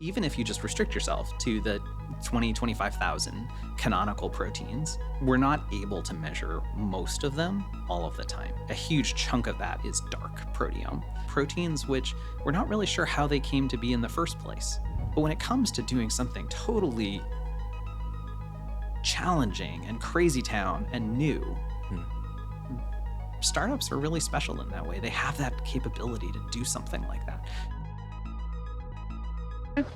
Even if you just restrict yourself to the 20, 25,000 canonical proteins, we're not able to measure most of them all of the time. A huge chunk of that is dark proteome, proteins which we're not really sure how they came to be in the first place. But when it comes to doing something totally challenging and crazy town and new, startups are really special in that way. They have that capability to do something like that.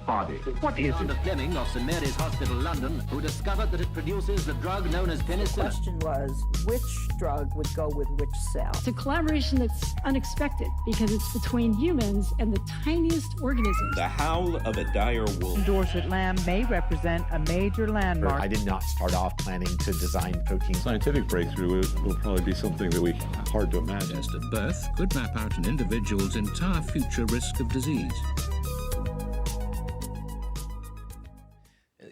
Body. What is it? Fleming of St Mary's Hospital, London, who discovered that it produces the drug known as penicillin. The question was, which drug would go with which cell? It's a collaboration that's unexpected because it's between humans and the tiniest organisms. The howl of a dire wolf. Dorset lamb may represent a major landmark. I did not start off planning to design proteins. Scientific breakthrough will probably be something that we hard to imagine. Just at birth could map out an individual's entire future risk of disease.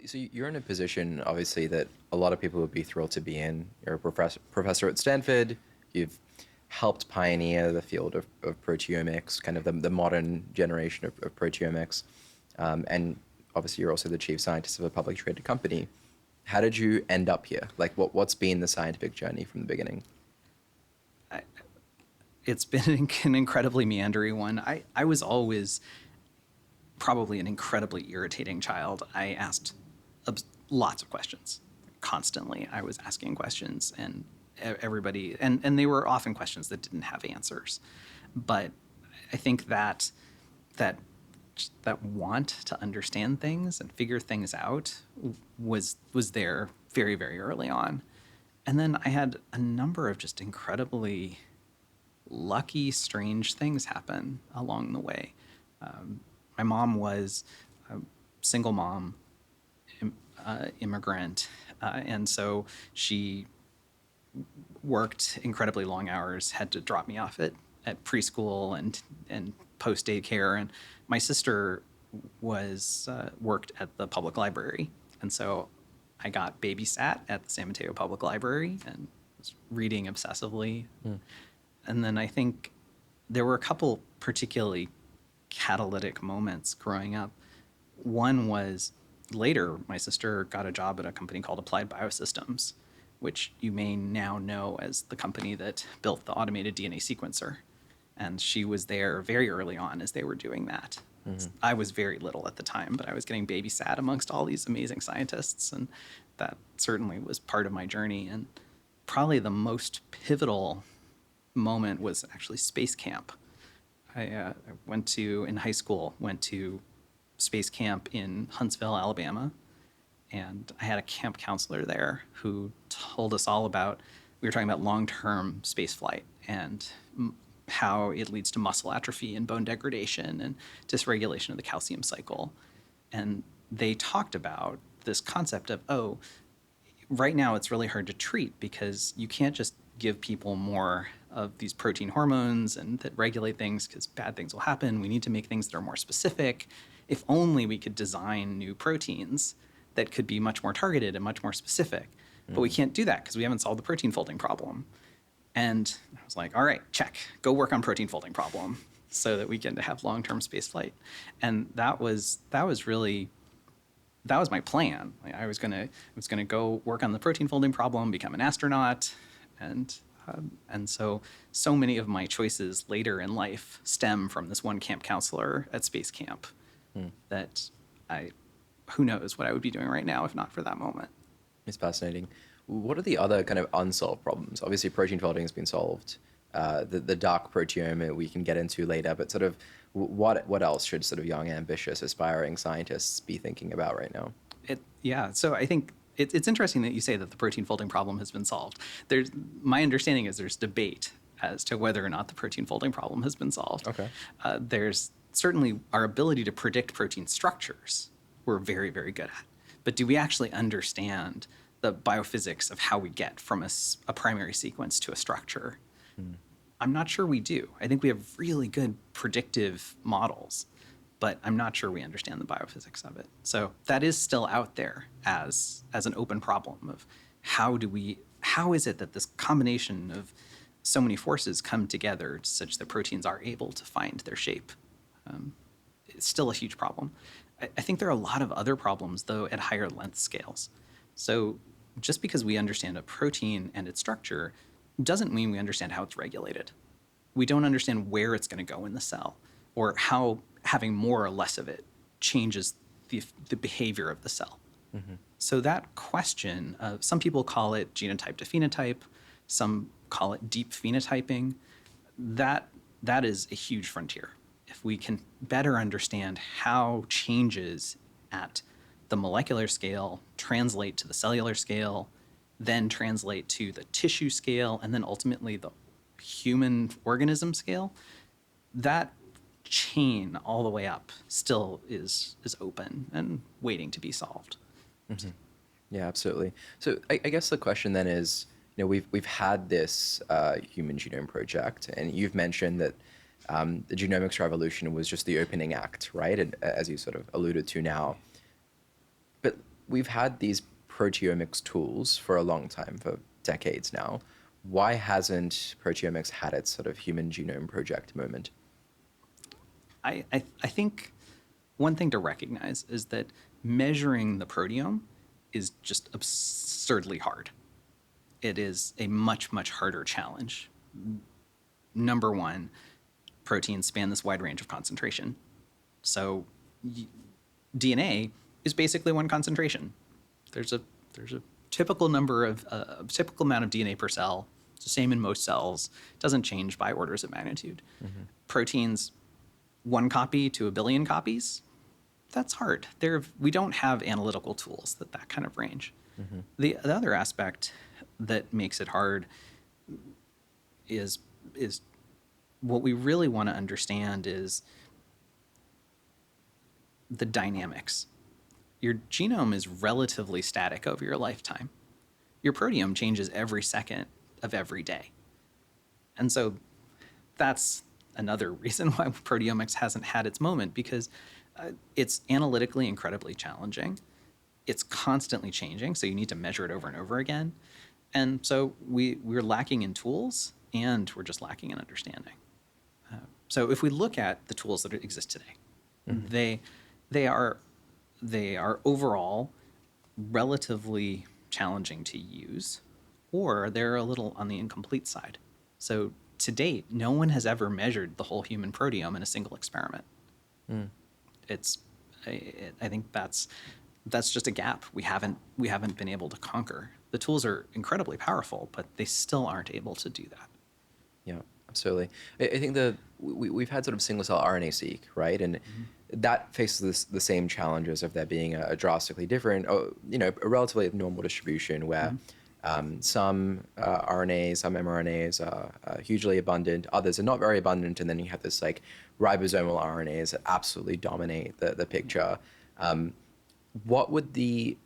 So you're in a position, obviously, that a lot of people would be thrilled to be in. You're a professor at Stanford. You've helped pioneer the field of proteomics, kind of the modern generation of proteomics. And obviously, you're also the chief scientist of a publicly traded company. How did you end up here? Like, what's been the scientific journey from the beginning? It's been an incredibly meandering one. I was always probably an incredibly irritating child. I asked lots of questions constantly. I was asking questions, and everybody, and they were often questions that didn't have answers. But I think that want to understand things and figure things out was there very, very early on. And then I had a number of just incredibly lucky, strange things happen along the way. My mom was a single mom, immigrant, and so she worked incredibly long hours, had to drop me off at preschool and post daycare. And my sister was worked at the public library, and so I got babysat at the San Mateo Public Library and was reading obsessively. And then I think there were a couple particularly catalytic moments growing up. One was later, my sister got a job at a company called Applied Biosystems, which you may now know as the company that built the automated DNA sequencer. And she was there very early on as they were doing that. I was very little at the time, but I was getting babysat amongst all these amazing scientists, and that certainly was part of my journey. And probably the most pivotal moment was actually space camp. I in high school, went to space camp in Huntsville, Alabama, and I had a camp counselor there who told us all about, we were talking about long-term space flight and how it leads to muscle atrophy and bone degradation and dysregulation of the calcium cycle. And they talked about this concept of, right now it's really hard to treat because you can't just give people more of these protein hormones and that regulate things because bad things will happen. We need to make things that are more specific. If only we could design new proteins that could be much more targeted and much more specific. But we can't do that because we haven't solved the protein folding problem. And I was like, all right, check. Go work on protein folding problem so that we can have long-term space flight. And that was my plan. Like, I was gonna go work on the protein folding problem, become an astronaut, and so many of my choices later in life stem from this one camp counselor at space camp. That who knows what I would be doing right now if not for that moment. It's fascinating. What are the other kind of unsolved problems? Obviously, protein folding has been solved. The dark proteome we can get into later, but sort of what else should sort of young, ambitious, aspiring scientists be thinking about right now? So I think it's interesting that you say that the protein folding problem has been solved. My understanding is there's debate as to whether or not the protein folding problem has been solved. Okay. There's certainly our ability to predict protein structures we're very, very good at. But do we actually understand the biophysics of how we get from a primary sequence to a structure? I'm not sure we do. I think we have really good predictive models, but I'm not sure we understand the biophysics of it. So that is still out there as an open problem of how is it that this combination of so many forces come together such that proteins are able to find their shape? It's still a huge problem. I think there are a lot of other problems, though, at higher length scales. So just because we understand a protein and its structure doesn't mean we understand how it's regulated. We don't understand where it's going to go in the cell or how having more or less of it changes the behavior of the cell. So that question, some people call it genotype to phenotype, some call it deep phenotyping. That is a huge frontier. If we can better understand how changes at the molecular scale translate to the cellular scale, then translate to the tissue scale, and then ultimately the human organism scale, that chain all the way up still is open and waiting to be solved. Yeah, absolutely. So I guess the question then is, we've had this Human Genome Project, and you've mentioned that the genomics revolution was just the opening act, right? And as you sort of alluded to now. But we've had these proteomics tools for a long time, for decades now. Why hasn't proteomics had its sort of Human Genome Project moment? I think one thing to recognize is that measuring the proteome is just absurdly hard. It is a much, much harder challenge. Number one, proteins span this wide range of concentration. So DNA is basically one concentration. There's a typical number of a typical amount of DNA per cell. It's the same in most cells. It doesn't change by orders of magnitude. Proteins, 1 copy to 1 billion copies, that's hard. We don't have analytical tools that kind of range. The other aspect that makes it hard is what we really want to understand is the dynamics. Your genome is relatively static over your lifetime. Your proteome changes every second of every day. And so that's another reason why proteomics hasn't had its moment, because it's analytically incredibly challenging. It's constantly changing, so you need to measure it over and over again. And so we're lacking in tools, and we're just lacking in understanding. So if we look at the tools that exist today, they are overall relatively challenging to use, or they're a little on the incomplete side. So to date, no one has ever measured the whole human proteome in a single experiment. I think that's just a gap we haven't been able to conquer. The tools are incredibly powerful, but they still aren't able to do that. Yeah, absolutely. I think we've had sort of single-cell RNA-seq, right? And that faces the same challenges of there being a drastically different, a relatively normal distribution where some RNAs, some mRNAs are hugely abundant, others are not very abundant, and then you have this like ribosomal RNAs that absolutely dominate the picture. What would the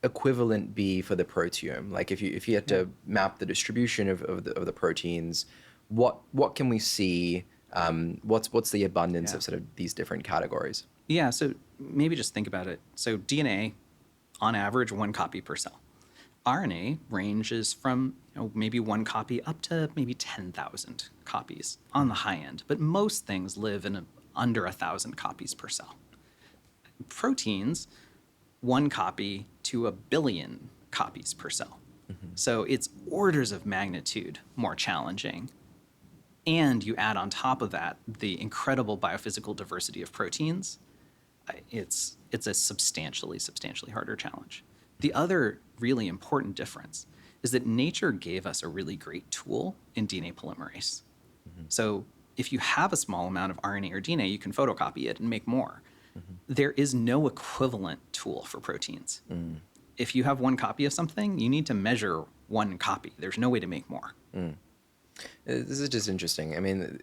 equivalent be for the proteome? Like if you had to map the distribution of the proteins, what can we see? What's the abundance of sort of these different categories? Yeah, so maybe just think about it. So DNA, on average, 1 copy per cell. RNA ranges from maybe 1 copy up to maybe 10,000 copies on the high end, but most things live in under 1,000 copies per cell. Proteins, 1 copy to 1 billion copies per cell. So it's orders of magnitude more challenging. And you add on top of that the incredible biophysical diversity of proteins, it's a substantially harder challenge. The other really important difference is that nature gave us a really great tool in DNA polymerase. So if you have a small amount of RNA or DNA, you can photocopy it and make more. There is no equivalent tool for proteins. If you have 1 copy of something, you need to measure 1 copy. There's no way to make more. This is just interesting. I mean,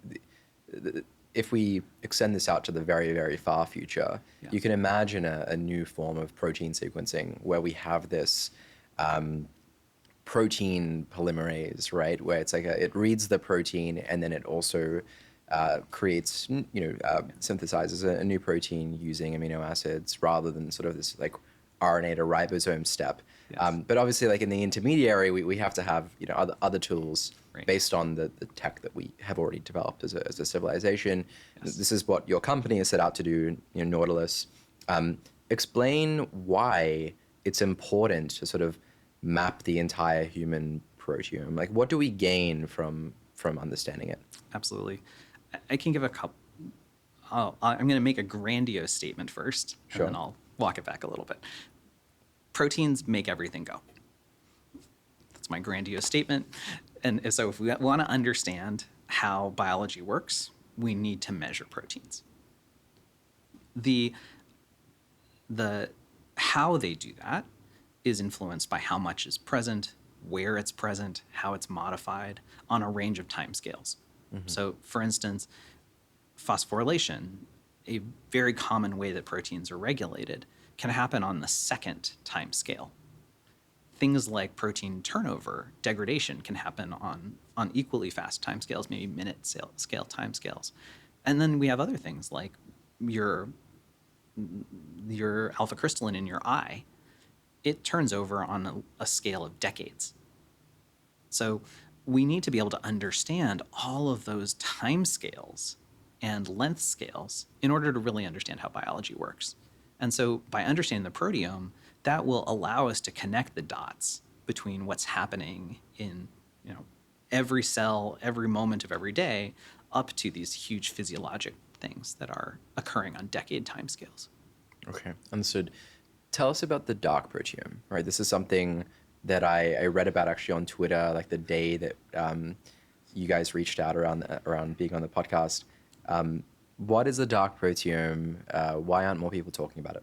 if we extend this out to the very, very far future, you can imagine a new form of protein sequencing where we have this protein polymerase, right? Where it's like it reads the protein and then it also creates, synthesizes a new protein using amino acids rather than sort of this like RNA to ribosome step. But obviously, like in the intermediary, we have to have other tools based on the tech that we have already developed as a civilization. This is what your company has set out to do, Nautilus. Explain why it's important to sort of map the entire human proteome. Like, what do we gain from understanding it? Absolutely. I can give a couple. I'm going to make a grandiose statement first, Sure. and then I'll walk it back a little bit. Proteins make everything go. That's my grandiose statement. And so if we want to understand how biology works, we need to measure proteins. The how they do that is influenced by how much is present, where it's present, how it's modified on a range of timescales. So, for instance, phosphorylation, a very common way that proteins are regulated, can happen on the second time scale. Things like protein turnover, degradation, can happen on equally fast timescales, maybe minute scale timescales. And then we have other things like your alpha crystalline in your eye. It turns over on a scale of decades. So we need to be able to understand all of those time scales and length scales in order to really understand how biology works. And so by understanding the proteome, that will allow us to connect the dots between what's happening in every cell, every moment of every day, up to these huge physiologic things that are occurring on decade timescales. Okay, understood. Tell us about the dark proteome, right? This is something that I read about actually on Twitter, like the day that you guys reached out around being on the podcast. What is the dark proteome? Why aren't more people talking about it?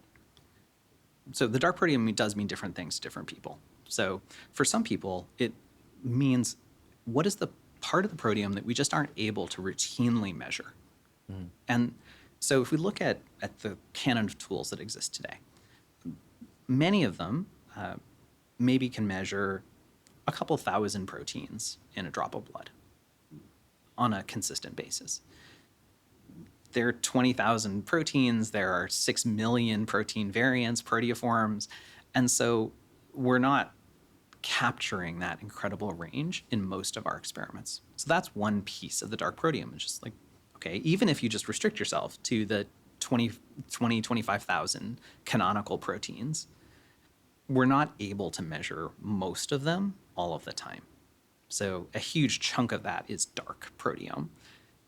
So the dark proteome does mean different things to different people. So for some people, it means what is the part of the proteome that we just aren't able to routinely measure. And so if we look at the canon of tools that exist today, many of them maybe can measure a couple thousand proteins in a drop of blood on a consistent basis. There are 20,000 proteins, there are 6 million protein variants, proteoforms, and so we're not capturing that incredible range in most of our experiments. So that's one piece of the dark proteome. It's just like, okay, even if you just restrict yourself to the 25,000 canonical proteins, we're not able to measure most of them all of the time. So a huge chunk of that is dark proteome.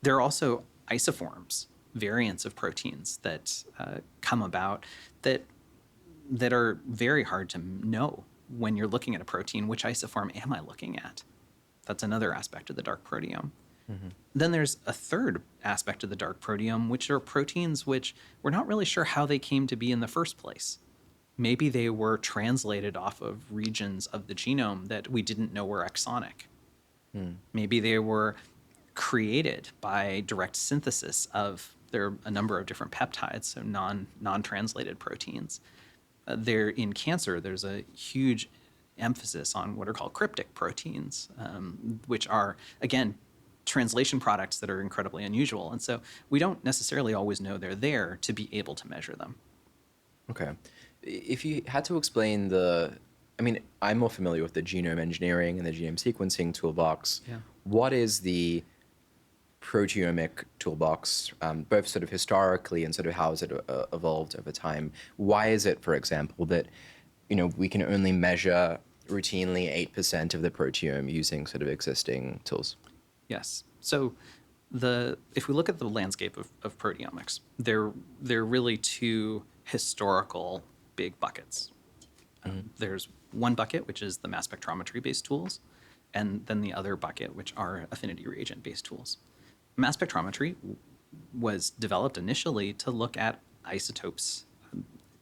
There are also isoforms, variants of proteins that come about that are very hard to know when you're looking at a protein. Which isoform am I looking at? That's another aspect of the dark proteome. Then there's a third aspect of the dark proteome, which are proteins which we're not really sure how they came to be in the first place. Maybe they were translated off of regions of the genome that we didn't know were exonic. Maybe they were created by direct synthesis of a number of different peptides, so non-translated proteins. There in cancer, there's a huge emphasis on what are called cryptic proteins, which are, again, translation products that are incredibly unusual. And so we don't necessarily always know they're there to be able to measure them. Okay. If you had to explain I'm more familiar with the genome engineering and the genome sequencing toolbox. Yeah. What is the proteomic toolbox, both sort of historically and sort of how has it evolved over time? Why is it, for example, that we can only measure routinely 8% of the proteome using sort of existing tools? Yes. So if we look at the landscape of proteomics, there are really two historical big buckets. There's one bucket, which is the mass spectrometry-based tools, and then the other bucket, which are affinity reagent-based tools. Mass spectrometry was developed initially to look at isotopes.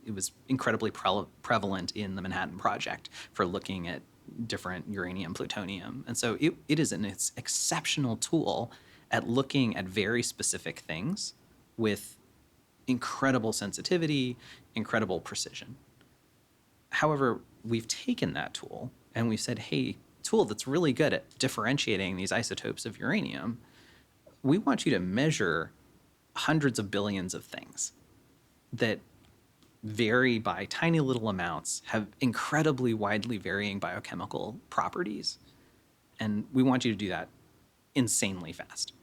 It was incredibly prevalent in the Manhattan Project for looking at different uranium, plutonium. And so it is an exceptional tool at looking at very specific things with incredible sensitivity, incredible precision. However, we've taken that tool and we've said, hey, tool that's really good at differentiating these isotopes of uranium, we want you to measure hundreds of billions of things that vary by tiny little amounts, have incredibly widely varying biochemical properties. And we want you to do that insanely fast.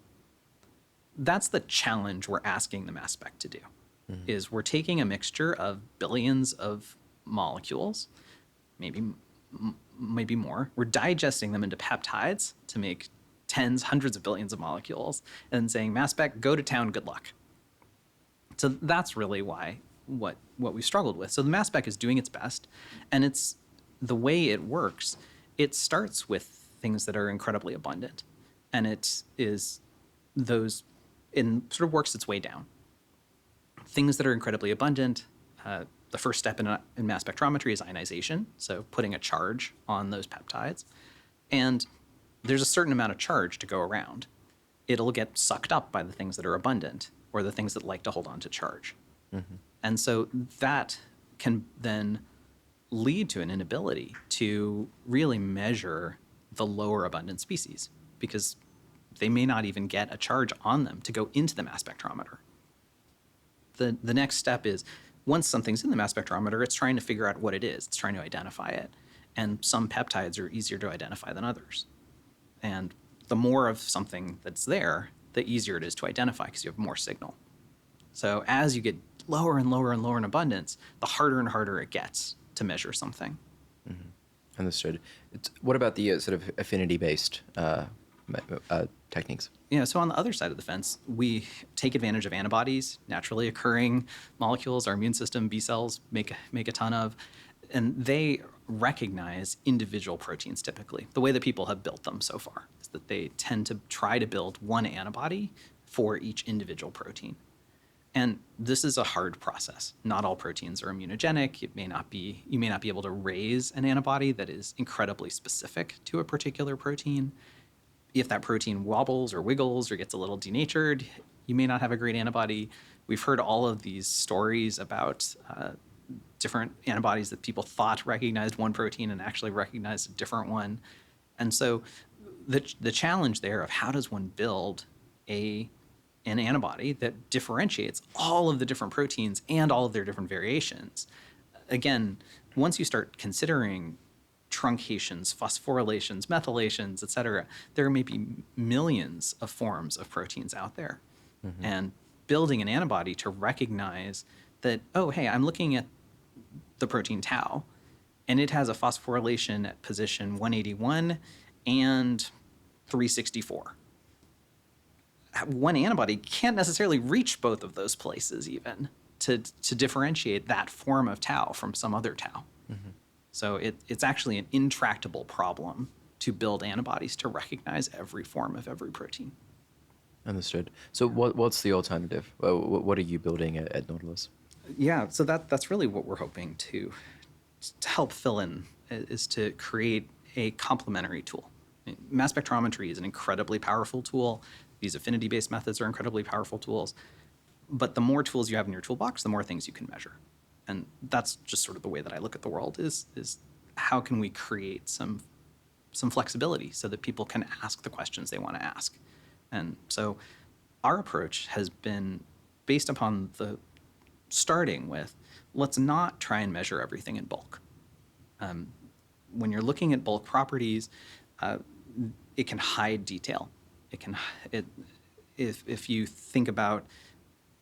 That's the challenge we're asking the mass spec to do. is we're taking a mixture of billions of molecules, maybe more. We're digesting them into peptides to make tens, hundreds of billions of molecules, and saying, mass spec, go to town, good luck. So that's really what we struggled with. So the mass spec is doing its best, and it's the way it works. It starts with things that are incredibly abundant, and it is those, and sort of works its way down. Things that are incredibly abundant, the first step in mass spectrometry is ionization, so putting a charge on those peptides. And there's a certain amount of charge to go around. It'll get sucked up by the things that are abundant, or the things that like to hold on to charge. And so that can then lead to an inability to really measure the lower abundant species, because they may not even get a charge on them to go into the mass spectrometer. The next step is, once something's in the mass spectrometer, it's trying to figure out what it is. It's trying to identify it. And some peptides are easier to identify than others. And the more of something that's there, the easier it is to identify because you have more signal. So as you get lower and lower and lower in abundance, the harder and harder it gets to measure something. Understood. What about the sort of affinity-based techniques? Yeah, so on the other side of the fence, we take advantage of antibodies, naturally occurring molecules our immune system, B cells, make a ton of, and they recognize individual proteins typically. The way that people have built them so far is that they tend to try to build one antibody for each individual protein. And this is a hard process. Not all proteins are immunogenic. You may not be able to raise an antibody that is incredibly specific to a particular protein. If that protein wobbles or wiggles or gets a little denatured, you may not have a great antibody. We've heard all of these stories about different antibodies that people thought recognized one protein and actually recognized a different one. And so the challenge there of how does one build an antibody that differentiates all of the different proteins and all of their different variations. Again, once you start considering truncations, phosphorylations, methylations, et cetera, there may be millions of forms of proteins out there. And building an antibody to recognize that, oh, hey, I'm looking at the protein tau, and it has a phosphorylation at position 181 and 364. One antibody can't necessarily reach both of those places even to differentiate that form of tau from some other tau. So it's actually an intractable problem to build antibodies to recognize every form of every protein. Understood. So what's the alternative? What are you building at Nautilus? Yeah, so that's really what we're hoping to help fill in, is to create a complementary tool. Mass spectrometry is an incredibly powerful tool. These affinity-based methods are incredibly powerful tools. But the more tools you have in your toolbox, the more things you can measure. And that's just sort of the way that I look at the world, is how can we create some flexibility so that people can ask the questions they want to ask. And so our approach has been based upon starting with, let's not try and measure everything in bulk. When you're looking at bulk properties, it can hide detail. If you think about,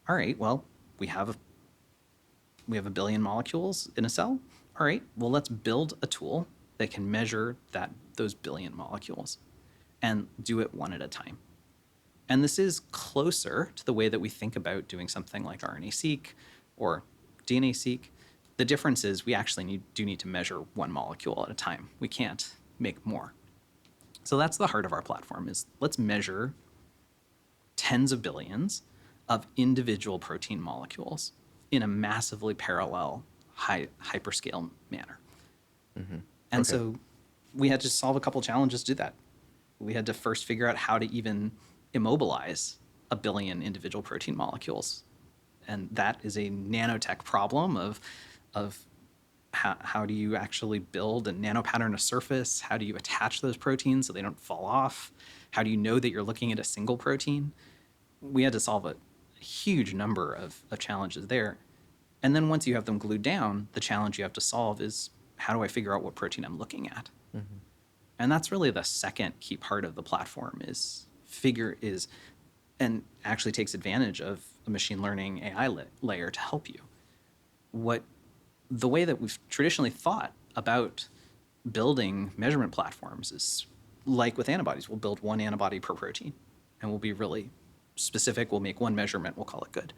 all right, well, we have a billion molecules in a cell. All right, well, let's build a tool that can measure those billion molecules and do it one at a time. And this is closer to the way that we think about doing something like RNA-seq or DNA-seq. The difference is we actually do need to measure one molecule at a time. We can't make more. So that's the heart of our platform, is let's measure tens of billions of individual protein molecules in a massively parallel hyperscale manner. And so we had to solve a couple challenges to do that. We had to first figure out how to even immobilize a billion individual protein molecules. And that is a nanotech problem of how do you actually build a nanopattern a surface? How do you attach those proteins so they don't fall off? How do you know that you're looking at a single protein? We had to solve a huge number of challenges there. And then once you have them glued down, the challenge you have to solve is, how do I figure out what protein I'm looking at? And that's really the second key part of the platform, and actually takes advantage of a machine learning AI layer to help you. The way that we've traditionally thought about building measurement platforms is like with antibodies. We'll build one antibody per protein, and we'll be really specific. We'll make one measurement. We'll call it good.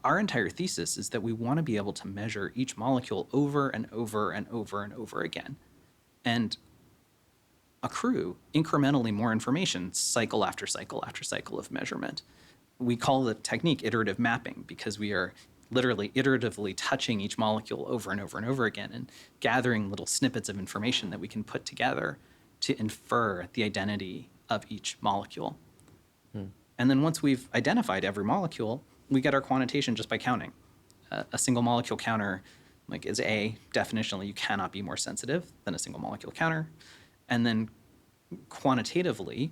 Our entire thesis is that we want to be able to measure each molecule over and over and over and over again, and accrue incrementally more information cycle after cycle after cycle of measurement. We call the technique iterative mapping because we are literally iteratively touching each molecule over and over and over again and gathering little snippets of information that we can put together to infer the identity of each molecule. And then once we've identified every molecule, we get our quantitation just by counting. A single molecule counter is A. Definitionally, you cannot be more sensitive than a single molecule counter. And then quantitatively,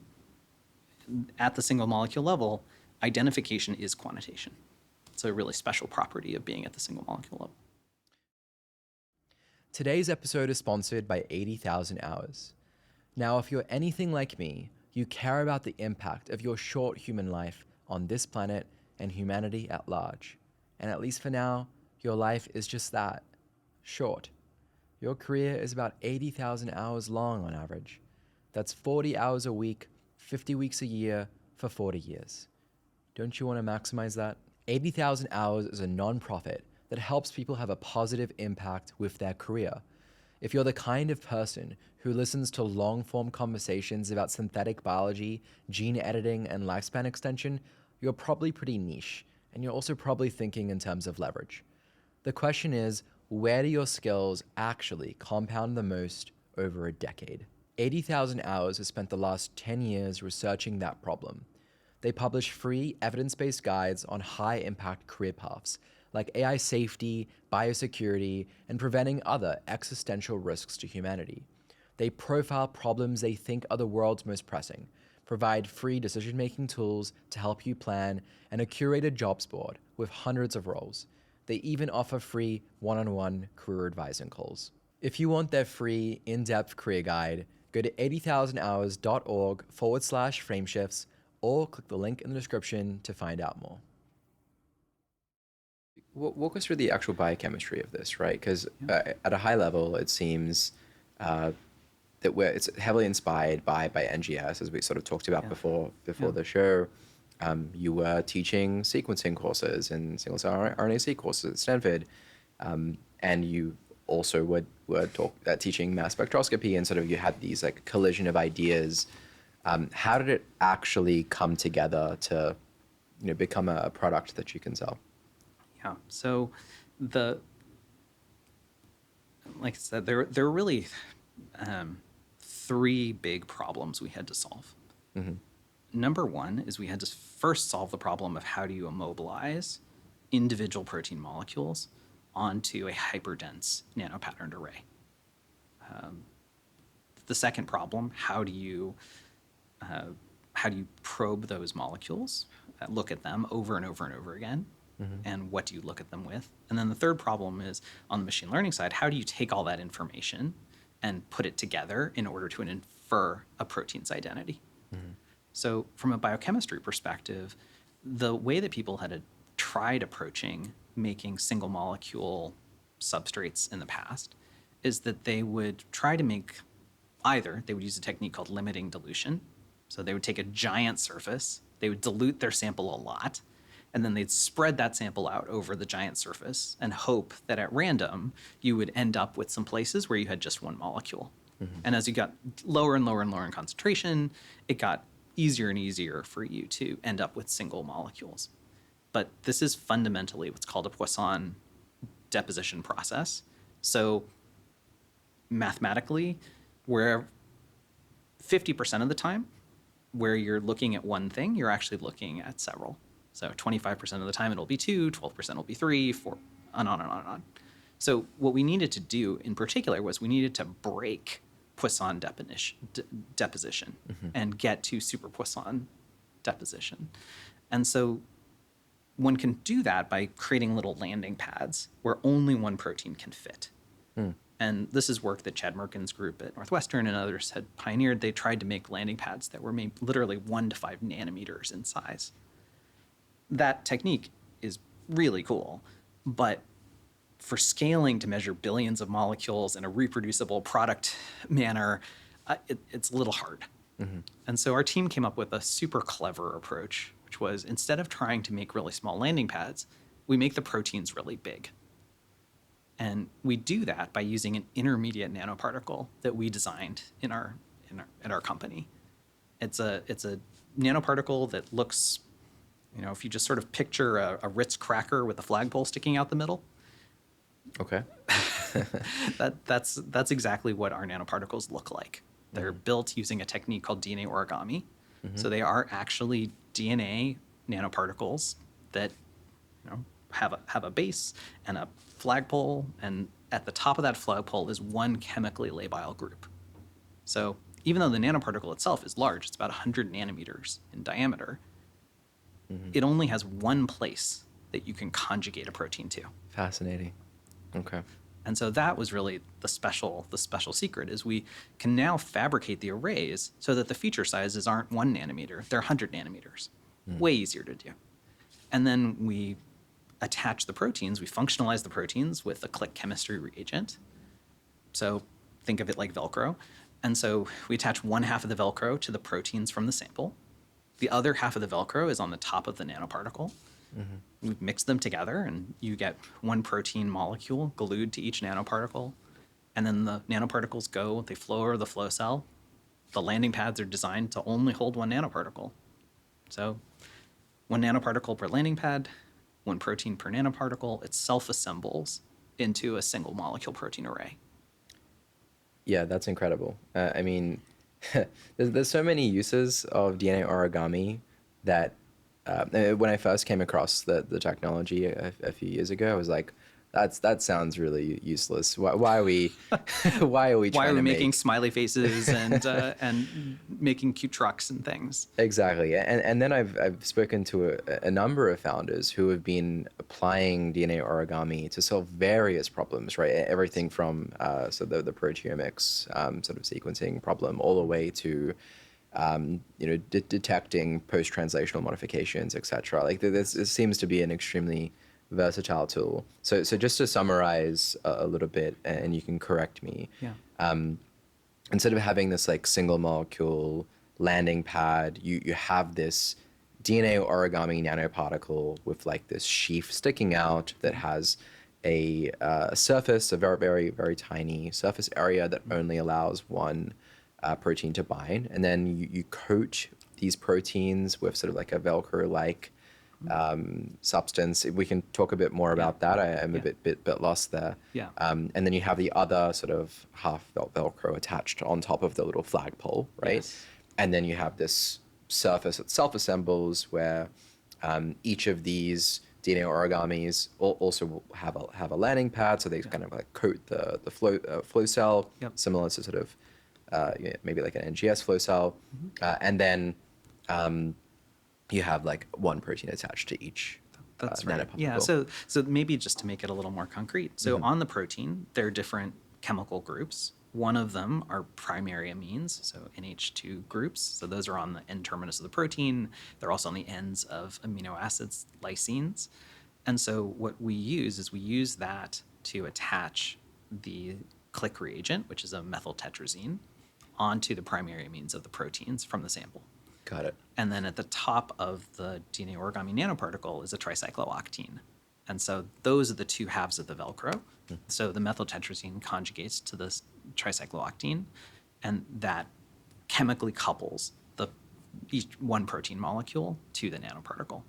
at the single molecule level, identification is quantitation. It's a really special property of being at the single molecule level. Today's episode is sponsored by 80,000 Hours. Now, if you're anything like me, you care about the impact of your short human life on this planet and humanity at large. And at least for now, your life is just that, short. Your career is about 80,000 hours long on average. That's 40 hours a week, 50 weeks a year for 40 years. Don't you want to maximize that? 80,000 Hours is a nonprofit that helps people have a positive impact with their career. If you're the kind of person who listens to long-form conversations about synthetic biology, gene editing, and lifespan extension, you're probably pretty niche, and you're also probably thinking in terms of leverage. The question is, where do your skills actually compound the most over a decade? 80,000 Hours has spent the last 10 years researching that problem. They publish free evidence-based guides on high-impact career paths, like AI safety, biosecurity, and preventing other existential risks to humanity. They profile problems they think are the world's most pressing, provide free decision-making tools to help you plan, and a curated jobs board with hundreds of roles. They even offer free one-on-one career advising calls. If you want their free, in-depth career guide, go to 80,000hours.org/frameshifts or click the link in the description to find out more. Walk us through the actual biochemistry of this, right? Because at a high level, it seems that it's heavily inspired by NGS, as we sort of talked about before the show. You were teaching sequencing courses and single-cell RNA-seq courses at Stanford, and you also were teaching mass spectroscopy, and sort of you had these like collision of ideas. How did it actually come together to, become a product that you can sell? Yeah. So like I said, there were really three big problems we had to solve. Mm-hmm. Number one is we had to first solve the problem of how do you immobilize individual protein molecules onto a hyperdense nanopatterned array. The second problem, how do you probe those molecules, look at them over and over and over again, and what do you look at them with? And then the third problem is on the machine learning side, how do you take all that information and put it together in order to infer a protein's identity? So from a biochemistry perspective, the way that people had tried approaching making single molecule substrates in the past is that they would try to make they would use a technique called limiting dilution. So they would take a giant surface, they would dilute their sample a lot, and then they'd spread that sample out over the giant surface and hope that at random you would end up with some places where you had just one molecule. And as you got lower and lower and lower in concentration, it got easier and easier for you to end up with single molecules. But this is fundamentally what's called a Poisson deposition process. So mathematically, where 50% of the time where you're looking at one thing, you're actually looking at several. So 25% of the time it'll be 2, 12% will be 3, 4, and on and on and on. So what we needed to do in particular was we needed to break Poisson deposition and get to super Poisson deposition. And so one can do that by creating little landing pads where only one protein can fit. And this is work that Chad Merkin's group at Northwestern and others had pioneered. They tried to make landing pads that were made literally 1 to 5 nanometers in size. that technique is really cool, but for scaling to measure billions of molecules in a reproducible product manner, it's a little hard. And so our team came up with a super clever approach, which was instead of trying to make really small landing pads, we make the proteins really big. And we do that by using an intermediate nanoparticle that we designed in our company. It's a nanoparticle that looks, if you just sort of picture a Ritz cracker with a flagpole sticking out the middle. Okay. That's exactly what our nanoparticles look like. They're built using a technique called DNA origami. So they are actually DNA nanoparticles that have a base and a flagpole, and at the top of that flagpole is one chemically labile group. So even though the nanoparticle itself is large, it's about 100 nanometers in diameter, it only has one place that you can conjugate a protein to. Fascinating. Okay. And so that was really the special secret, is we can now fabricate the arrays so that the feature sizes aren't 1 nanometer, they're 100 nanometers. Way easier to do. And then we attach the proteins, we functionalize the proteins with a click chemistry reagent. So think of it like Velcro. And so we attach one half of the Velcro to the proteins from the sample. The other half of the Velcro is on the top of the nanoparticle. We mix them together, and you get one protein molecule glued to each nanoparticle. And then the nanoparticles they flow over the flow cell. The landing pads are designed to only hold one nanoparticle. So 1 nanoparticle per landing pad, 1 protein per nanoparticle. It self-assembles into a single molecule protein array. Yeah, that's incredible. I mean, there's so many uses of DNA origami that when I first came across the technology a few years ago, I was like, that sounds really useless. Why are we why are we making smiley faces and making cute trucks and things? Exactly. And then I've spoken to a number of founders who have been applying DNA origami to solve various problems, right? Everything from the proteomics sort of sequencing problem all the way to detecting post-translational modifications, etc. Like this seems to be an extremely versatile tool. So just to summarize a little bit, and you can correct me. Yeah. Instead of having this like single molecule landing pad, you have this DNA origami nanoparticle with like this sheath sticking out that has a surface, a very, very, very tiny surface area that only allows one protein to bind. And then you coat these proteins with sort of like a Velcro-like substance. We can talk a bit more about that. I'm a bit lost there. Yeah. And then you have the other sort of half Velcro attached on top of the little flagpole, right? Yes. And then you have this surface that self-assembles where each of these DNA origamis also will have a landing pad, so they kind of like coat the flow cell, similar to sort of maybe like an NGS flow cell, and then you have like one protein attached to each. That's right. Yeah. So maybe just to make it a little more concrete. So on the protein, there are different chemical groups. One of them are primary amines, so NH2 groups. So those are on the N-terminus of the protein. They're also on the ends of amino acids, lysines. And so what we use that to attach the click reagent, which is a methyltetrazine, onto the primary amines of the proteins from the sample. Got it. And then at the top of the DNA origami nanoparticle is a tricyclooctene. And so those are the two halves of the Velcro. So the methyltetrazine conjugates to this tricyclooctene, and that chemically couples each one protein molecule to the nanoparticle.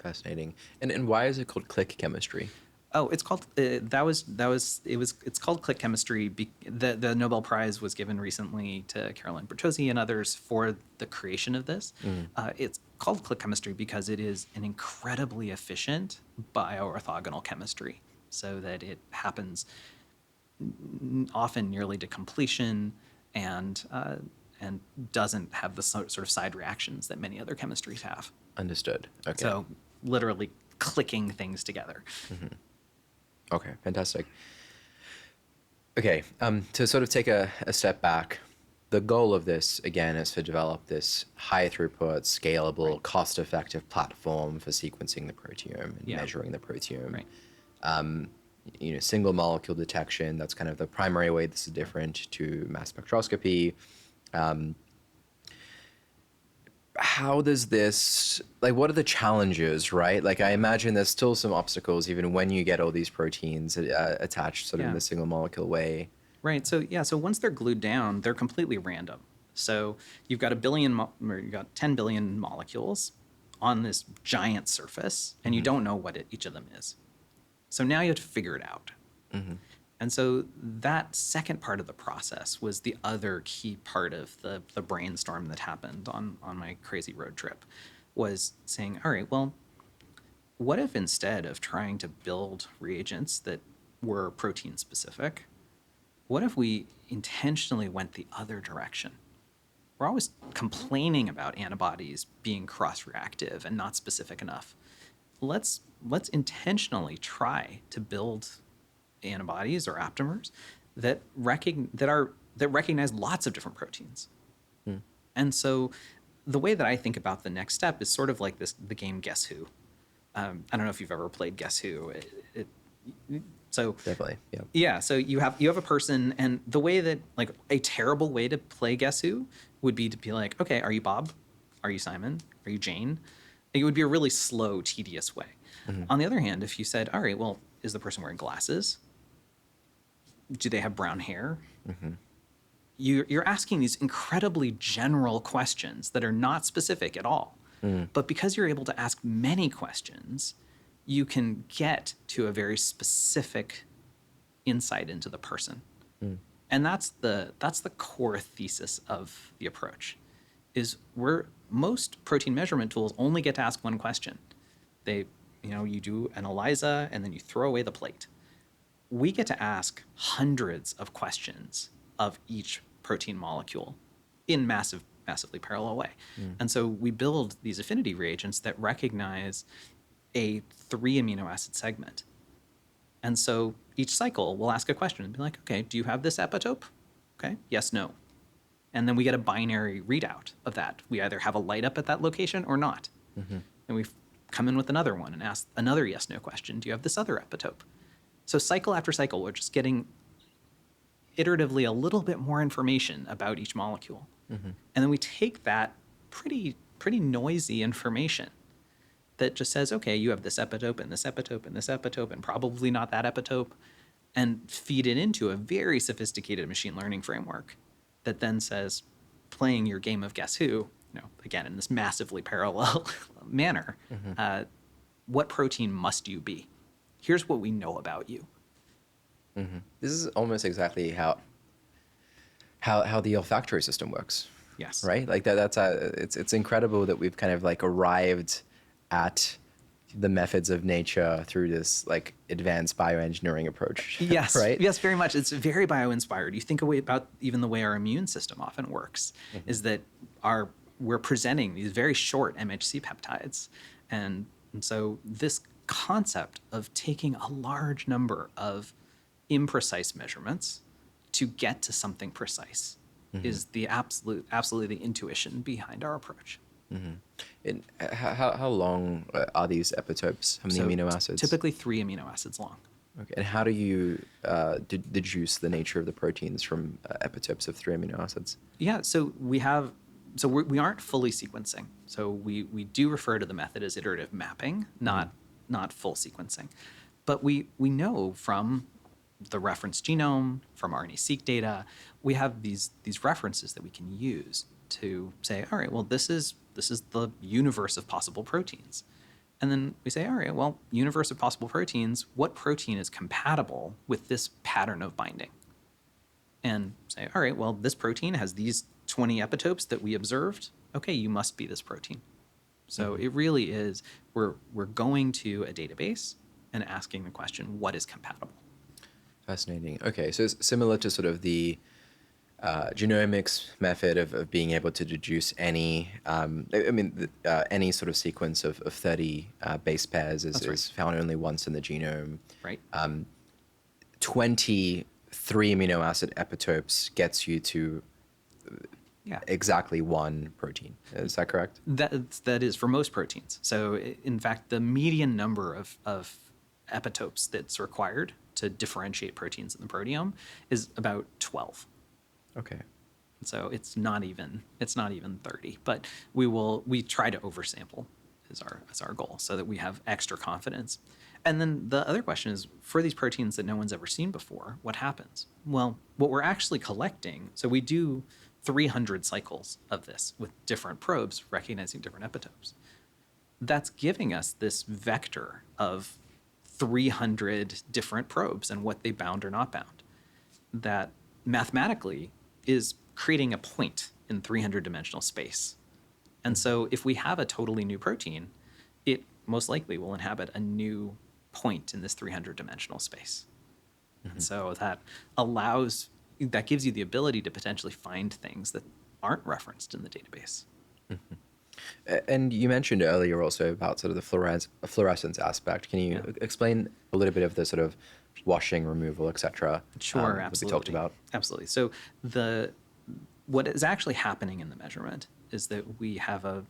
Fascinating. And why is it called click chemistry? Oh, it's called it's called click chemistry. The Nobel Prize was given recently to Caroline Bertozzi and others for the creation of this. It's called click chemistry because it is an incredibly efficient bioorthogonal chemistry, so that it happens often nearly to completion and doesn't have the sort of side reactions that many other chemistries have. Understood. Okay. So literally clicking things together. Okay, fantastic. Okay, to sort of take a step back, the goal of this, again, is to develop this high throughput, scalable, cost-effective platform for sequencing the proteome and measuring the proteome. Right. Single molecule detection, that's kind of the primary way this is different to mass spectroscopy. How does this, what are the challenges, right? I imagine there's still some obstacles even when you get all these proteins attached sort of in a single molecule way. Right. So once they're glued down, they're completely random. So you've got 10 billion molecules on this giant surface, and you don't know what each of them is. So now you have to figure it out. And so that second part of the process was the other key part of the brainstorm that happened on my crazy road trip, was saying, all right, well, what if instead of trying to build reagents that were protein specific, what if we intentionally went the other direction? We're always complaining about antibodies being cross-reactive and not specific enough. Let's intentionally try to build antibodies or aptamers that recognize lots of different proteins. And so the way that I think about the next step is sort of like the game Guess Who. I don't know if you've ever played Guess Who. So definitely, yeah. Yeah, so you have a person, and the way that a terrible way to play Guess Who would be to be like, okay, are you Bob? Are you Simon? Are you Jane? It would be a really slow, tedious way. On the other hand, if you said, all right, well, is the person wearing glasses? Do they have brown hair? You're asking these incredibly general questions that are not specific at all. But because you're able to ask many questions, you can get to a very specific insight into the person. And that's the core thesis of the approach, is most protein measurement tools only get to ask one question. You do an ELISA and then you throw away the plate. We get to ask hundreds of questions of each protein molecule in massively parallel way. And so we build these affinity reagents that recognize a 3 amino acid segment. And so each cycle we'll ask a question and be like, okay, do you have this epitope? Okay, yes, no. And then we get a binary readout of that. We either have a light up at that location or not. And we come in with another one and ask another yes, no question. Do you have this other epitope? So cycle after cycle, we're just getting iteratively a little bit more information about each molecule. And then we take that pretty noisy information that just says, okay, you have this epitope and this epitope and this epitope and probably not that epitope, and feed it into a very sophisticated machine learning framework that then says, playing your game of Guess Who, again, in this massively parallel manner, what protein must you be? Here's what we know about you. This is almost exactly how the olfactory system works. Yes. Right? It's incredible that we've kind of arrived at the methods of nature through this advanced bioengineering approach. Yes. Right? Yes, very much. It's very bio-inspired. You think about even the way our immune system often works, is that we're presenting these very short MHC peptides. And so this concept of taking a large number of imprecise measurements to get to something precise is the absolutely the intuition behind our approach. And how long are these epitopes? How many amino acids? Typically 3 amino acids long. Okay. And how do you deduce the nature of the proteins from epitopes of 3 amino acids? Yeah, so we aren't fully sequencing. So we do refer to the method as iterative mapping, not full sequencing. But we know from the reference genome, from RNA-seq data, we have these references that we can use to say, all right, well, this is the universe of possible proteins. And then we say, all right, well, universe of possible proteins, what protein is compatible with this pattern of binding? And say, all right, well, this protein has these 20 epitopes that we observed. Okay, you must be this protein. So it really is, we're going to a database and asking the question, what is compatible? Fascinating. Okay, so it's similar to sort of the genomics method of being able to deduce any, any sort of sequence of 30 base pairs is found only once in the genome. Right. 23 amino acid epitopes gets you to Yeah. exactly one protein. Is that correct? That is for most proteins. So in fact, the median number of epitopes that's required to differentiate proteins in the proteome is about 12. Okay. So it's not even 30, but we try to oversample is our goal so that we have extra confidence. And then the other question is, for these proteins that no one's ever seen before, what happens? Well, what we're actually collecting, so we do 300 cycles of this with different probes recognizing different epitopes. That's giving us this vector of 300 different probes and what they bound or not bound. That mathematically is creating a point in 300-dimensional space. And so if we have a totally new protein, it most likely will inhabit a new point in this 300-dimensional space. And so that gives you the ability to potentially find things that aren't referenced in the database. And you mentioned earlier also about sort of the fluorescence aspect. Can you explain a little bit of the sort of washing, removal, etc.? Sure, That absolutely. we talked about. Absolutely. So what is actually happening in the measurement is that we have a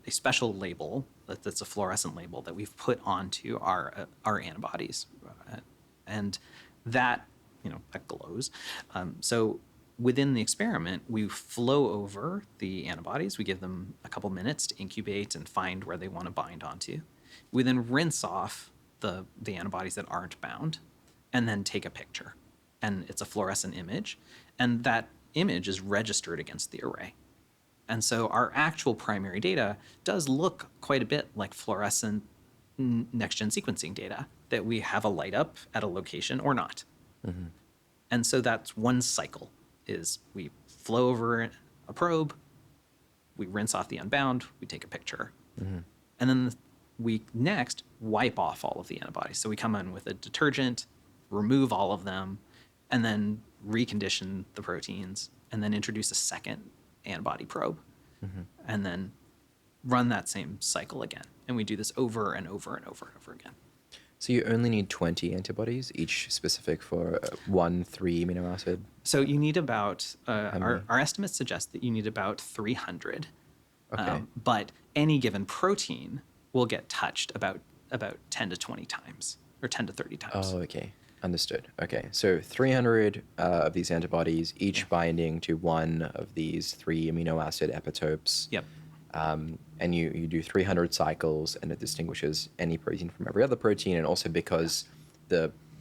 special label that's a fluorescent label that we've put onto our antibodies, and that that glows. So within the experiment, we flow over the antibodies. We give them a couple minutes to incubate and find where they want to bind onto. We then rinse off the antibodies that aren't bound, and then take a picture, and it's a fluorescent image, and that image is registered against the array. And so our actual primary data does look quite a bit like fluorescent next-gen sequencing data, that we have a light up at a location or not. Mm-hmm. And so that's one cycle, is we flow over a probe, we rinse off the unbound, we take a picture. Mm-hmm. And then we next wipe off all of the antibodies. So we come in with a detergent, remove all of them, and then recondition the proteins, and then introduce a second antibody probe, and then run that same cycle again. And we do this over and over and over and over again. So you only need 20 antibodies, each specific for 3 amino acid? So you need about, our estimates suggest that you need about 300. Okay. But any given protein will get touched about 10 to 20 times, or 10 to 30 times. Oh, okay. Understood. Okay. So 300 of these antibodies, each binding to one of these 3 amino acid epitopes. Yep. And you do 300 cycles, and it distinguishes any protein from every other protein. And also because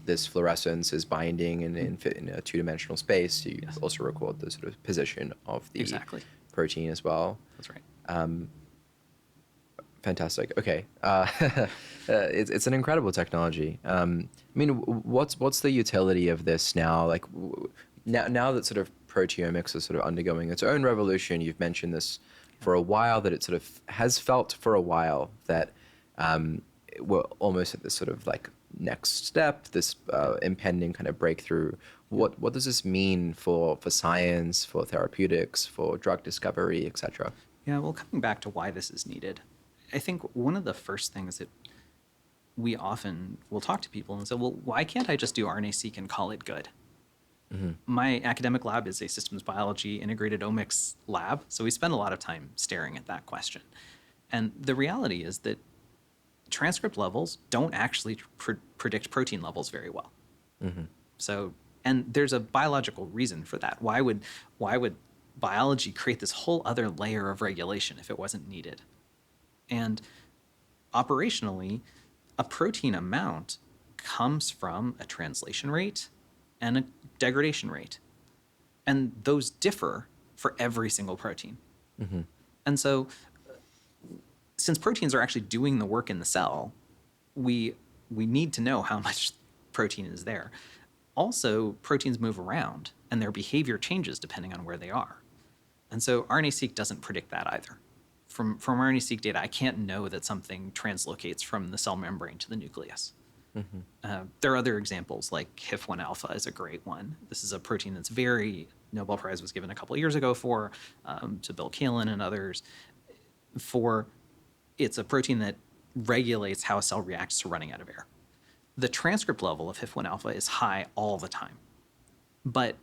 this fluorescence is binding in a two-dimensional space, you also record the sort of position of the protein as well. That's right. Fantastic. Okay, it's an incredible technology. I mean, what's the utility of this now? Like now that sort of proteomics is sort of undergoing its own revolution. You've mentioned this for a while, that it sort of has felt for a while that we're almost at this sort of like next step, this impending kind of breakthrough. What does this mean for science, for therapeutics, for drug discovery, etc.? Yeah, well, coming back to why this is needed, I think one of the first things that we often will talk to people and say, well, why can't I just do RNA-seq and call it good? Mm-hmm. My academic lab is a systems biology integrated omics lab, so we spend a lot of time staring at that question. And the reality is that transcript levels don't actually predict protein levels very well. Mm-hmm. So, and there's a biological reason for that. Why would biology create this whole other layer of regulation if it wasn't needed? And operationally, a protein amount comes from a translation rate and a degradation rate. And those differ for every single protein. Mm-hmm. And so since proteins are actually doing the work in the cell, we need to know how much protein is there. Also, proteins move around and their behavior changes depending on where they are. And so RNA-seq doesn't predict that either. From RNA-seq data, I can't know that something translocates from the cell membrane to the nucleus. Mm-hmm. There are other examples, like HIF-1 alpha is a great one. This is a protein that's Nobel Prize was given a couple of years ago to Bill Kalin and others, it's a protein that regulates how a cell reacts to running out of air. The transcript level of HIF-1 alpha is high all the time, but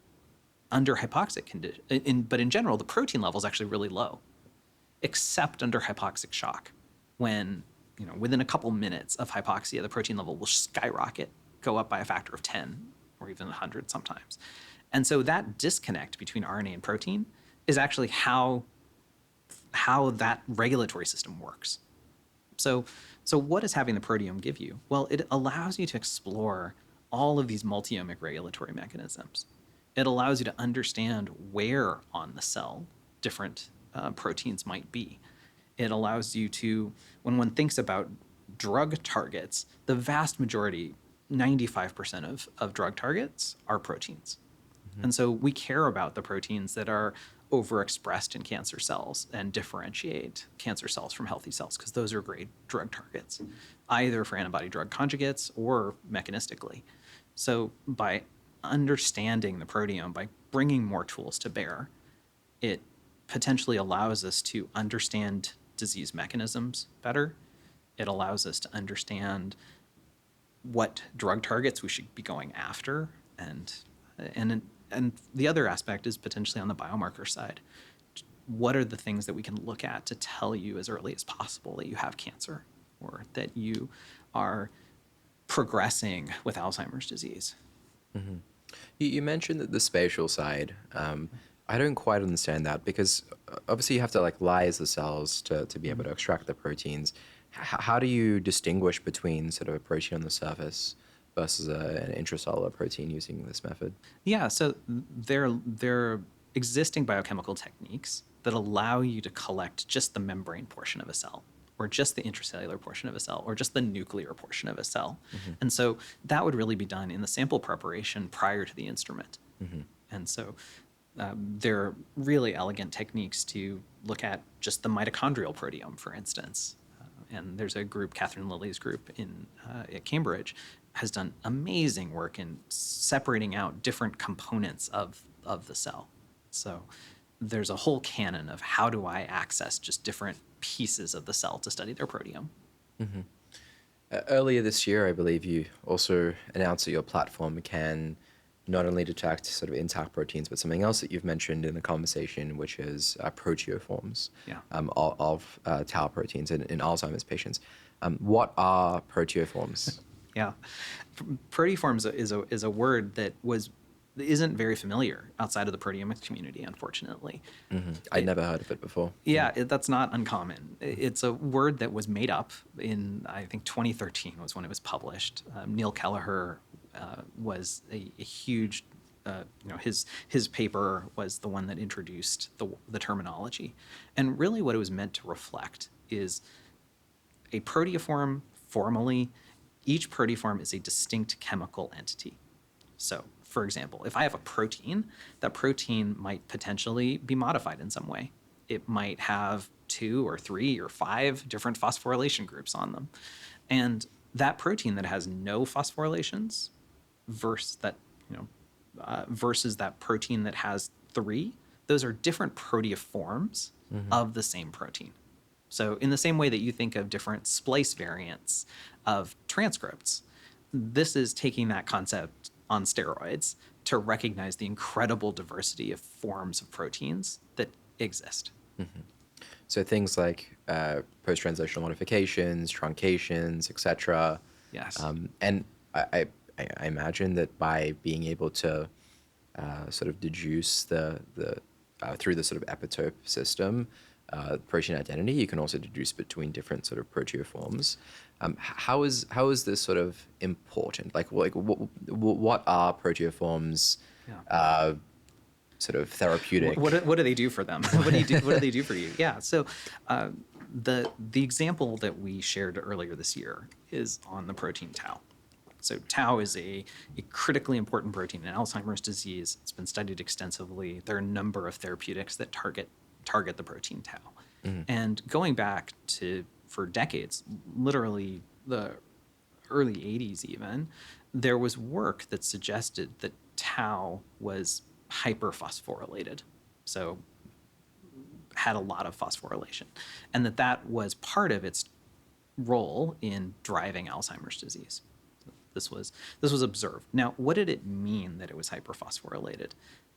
under hypoxic condition, but in general, the protein level is actually really low, except under hypoxic shock, when within a couple minutes of hypoxia, the protein level will skyrocket, go up by a factor of 10 or even 100 sometimes. And so that disconnect between RNA and protein is actually how that regulatory system works. So what does having the proteome give you? Well, it allows you to explore all of these multi-omic regulatory mechanisms. It allows you to understand where on the cell different proteins might be. It allows you to, when one thinks about drug targets, the vast majority, 95% of drug targets are proteins. Mm-hmm. And so we care about the proteins that are overexpressed in cancer cells and differentiate cancer cells from healthy cells, because those are great drug targets, either for antibody drug conjugates or mechanistically. So by understanding the proteome, by bringing more tools to bear, it potentially allows us to understand disease mechanisms better. It allows us to understand what drug targets we should be going after, and the other aspect is potentially on the biomarker side. What are the things that we can look at to tell you as early as possible that you have cancer or that you are progressing with Alzheimer's disease? Mm-hmm. You mentioned that the spatial side. I don't quite understand that, because obviously you have to lyse the cells to be able to extract the proteins. How do you distinguish between sort of a protein on the surface versus an intracellular protein using this method? Yeah, so there are existing biochemical techniques that allow you to collect just the membrane portion of a cell, or just the intracellular portion of a cell, or just the nuclear portion of a cell. Mm-hmm. And so that would really be done in the sample preparation prior to the instrument. Mm-hmm. And so there are really elegant techniques to look at just the mitochondrial proteome, for instance. And there's a group, Catherine Lilly's group at Cambridge, has done amazing work in separating out different components of the cell. So there's a whole canon of how do I access just different pieces of the cell to study their proteome. Mm-hmm. Earlier this year, I believe you also announced that your platform can not only detect sort of intact proteins, but something else that you've mentioned in the conversation, which is proteoforms of tau proteins in Alzheimer's patients. What are proteoforms? Yeah, proteoforms is a word that isn't very familiar outside of the proteomics community, unfortunately. Mm-hmm. I'd never heard of it before. Yeah, that's not uncommon. It's a word that was made up in, I think, 2013 was when it was published. Neil Kelleher was a huge, his paper was the one that introduced the terminology. And really what it was meant to reflect is a proteoform, formally, each proteoform is a distinct chemical entity. So, for example, if I have a protein, that protein might potentially be modified in some way. It might have 2 or 3 or 5 different phosphorylation groups on them. And that protein that has no phosphorylations versus that protein that has 3, those are different proteoforms of the same protein. So in the same way that you think of different splice variants of transcripts, this is taking that concept on steroids to recognize the incredible diversity of forms of proteins that exist. Mm-hmm. So things like post-translational modifications, truncations, etc. Yes. And I imagine that by being able to sort of deduce the through the sort of epitope system, protein identity, you can also deduce between different sort of proteoforms. How is this sort of important? What are proteoforms? Sort of therapeutic. What do they do for them? What do they do for you? Yeah. So the example that we shared earlier this year is on the protein tau. So tau is a critically important protein in Alzheimer's disease. It's been studied extensively. There are a number of therapeutics that target the protein tau. Mm-hmm. And going back for decades, literally the early 80s even, there was work that suggested that tau was hyperphosphorylated, so had a lot of phosphorylation, and that was part of its role in driving Alzheimer's disease. This was observed. Now, what did it mean that it was hyperphosphorylated?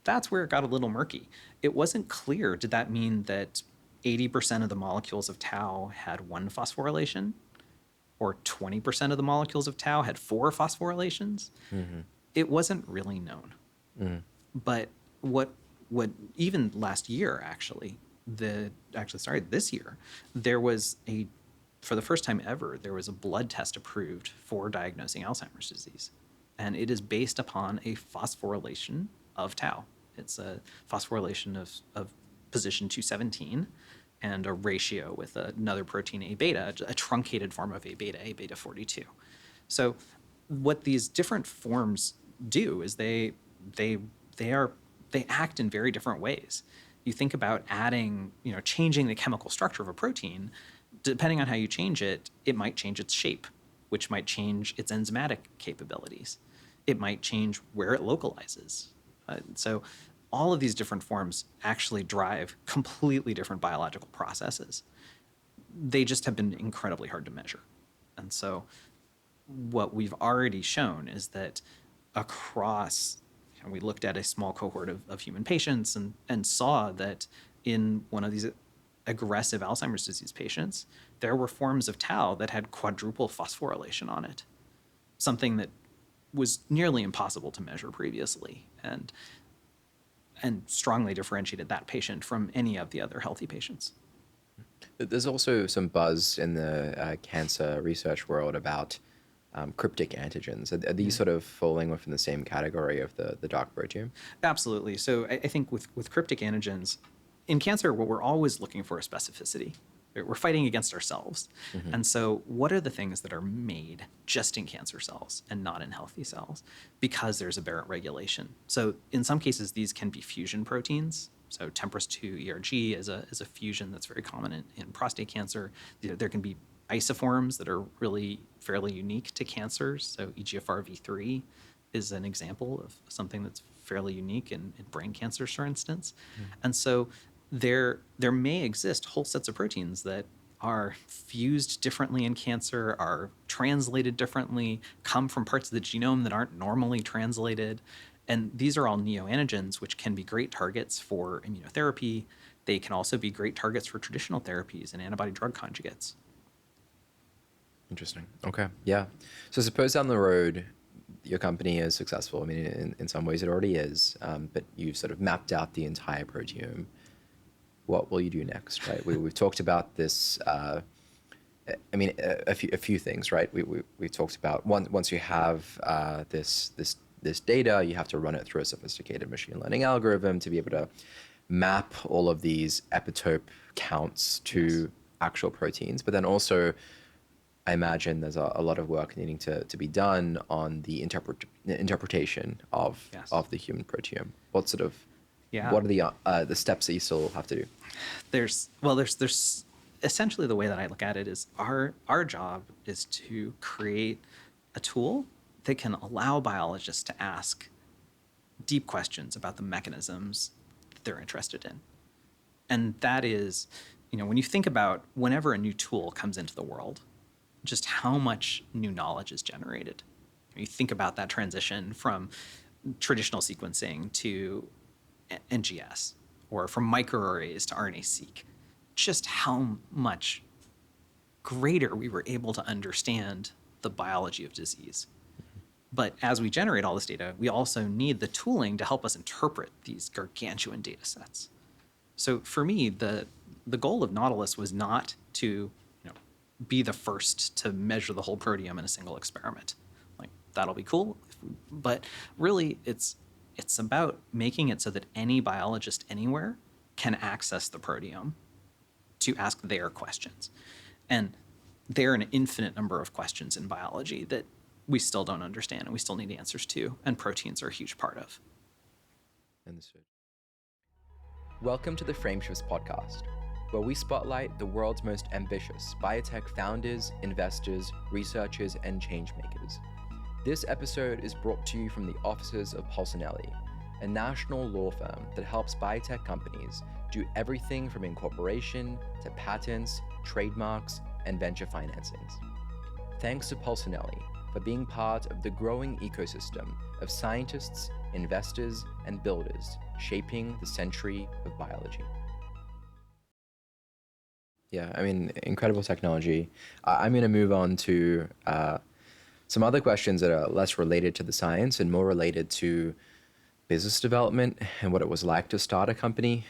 That's where it got a little murky. It wasn't clear. Did that mean that 80% of the molecules of tau had 1 phosphorylation? Or 20% of the molecules of tau had 4 phosphorylations? It wasn't really known. But what even last year, this year, there was for the first time ever, there was a blood test approved for diagnosing Alzheimer's disease. And it is based upon a phosphorylation of tau. It's a phosphorylation of position 217 and a ratio with another protein, A-beta, a truncated form of A-beta 42. So what these different forms do is they act in very different ways. You think about changing the chemical structure of a protein. Depending on how you change it, it might change its shape, which might change its enzymatic capabilities. It might change where it localizes. So all of these different forms actually drive completely different biological processes. They just have been incredibly hard to measure. And so what we've already shown is that across, we looked at a small cohort of human patients and saw that in one of these aggressive Alzheimer's disease patients, there were forms of tau that had quadruple phosphorylation on it, something that was nearly impossible to measure previously, and strongly differentiated that patient from any of the other healthy patients. There's also some buzz in the cancer research world about cryptic antigens. Are these sort of falling within the same category of the dark proteome? Absolutely. So I think with cryptic antigens, in cancer, what we're always looking for is specificity. We're fighting against ourselves. And so what are the things that are made just in cancer cells and not in healthy cells? Because there's aberrant regulation. So in some cases, these can be fusion proteins. So TMPRSS2 ERG is a fusion that's very common in prostate cancer. There can be isoforms that are really fairly unique to cancers. So EGFR-V3 is an example of something that's fairly unique in brain cancers, for instance. And so there may exist whole sets of proteins that are fused differently in cancer, are translated differently, come from parts of the genome that aren't normally translated. And these are all neoantigens, which can be great targets for immunotherapy. They can also be great targets for traditional therapies and antibody drug conjugates. Interesting. Okay. Yeah. So suppose down the road, your company is successful. I mean, in some ways it already is, but you've sort of mapped out the entire proteome. What will you do next, right? We've talked about this. A few things, right? We talked about once you have this data, you have to run it through a sophisticated machine learning algorithm to be able to map all of these epitope counts to actual proteins. But then also, I imagine there's a lot of work needing to be done on the interpretation of the human proteome. What are the steps that you still have to do? There's essentially, the way that I look at it is our job is to create a tool that can allow biologists to ask deep questions about the mechanisms that they're interested in. And that is, when you think about whenever a new tool comes into the world, just how much new knowledge is generated. You think about that transition from traditional sequencing to NGS, or from microarrays to RNA-seq, just how much greater we were able to understand the biology of disease. But as we generate all this data, we also need the tooling to help us interpret these gargantuan data sets. So for me, the goal of Nautilus was not to be the first to measure the whole proteome in a single experiment. Like, that'll be cool, but really it's about making it so that any biologist anywhere can access the proteome to ask their questions. And there are an infinite number of questions in biology that we still don't understand and we still need answers to, and proteins are a huge part of. Understood. Welcome to the Frameshifts podcast, where we spotlight the world's most ambitious biotech founders, investors, researchers, and change makers. This episode is brought to you from the offices of Polsinelli, a national law firm that helps biotech companies do everything from incorporation to patents, trademarks, and venture financings. Thanks to Polsinelli, for being part of the growing ecosystem of scientists, investors, and builders shaping the century of biology. Yeah, I mean, incredible technology. I'm going to move on to some other questions that are less related to the science and more related to business development and what it was like to start a company.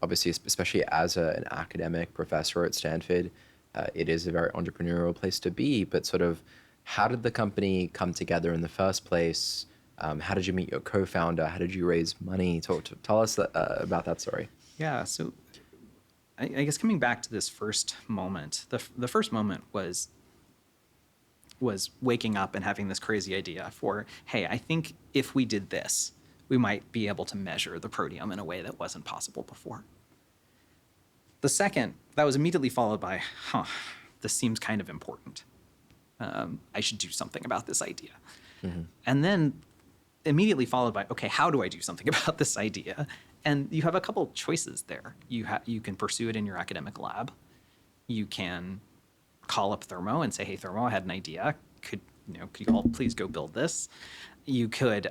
Obviously, especially as an academic professor at Stanford, it is a very entrepreneurial place to be, but sort of how did the company come together in the first place? How did you meet your co-founder? How did you raise money? Tell us about that story. Yeah, so I guess coming back to this first moment, the first moment was waking up and having this crazy idea for, hey, I think if we did this, we might be able to measure the proteome in a way that wasn't possible before. The second, that was immediately followed by, this seems kind of important. I should do something about this idea. Mm-hmm. And then immediately followed by, okay, how do I do something about this idea? And you have a couple choices there. You can pursue it in your academic lab. You can call up Thermo and say, hey, Thermo, I had an idea. Could you all please go build this? You could,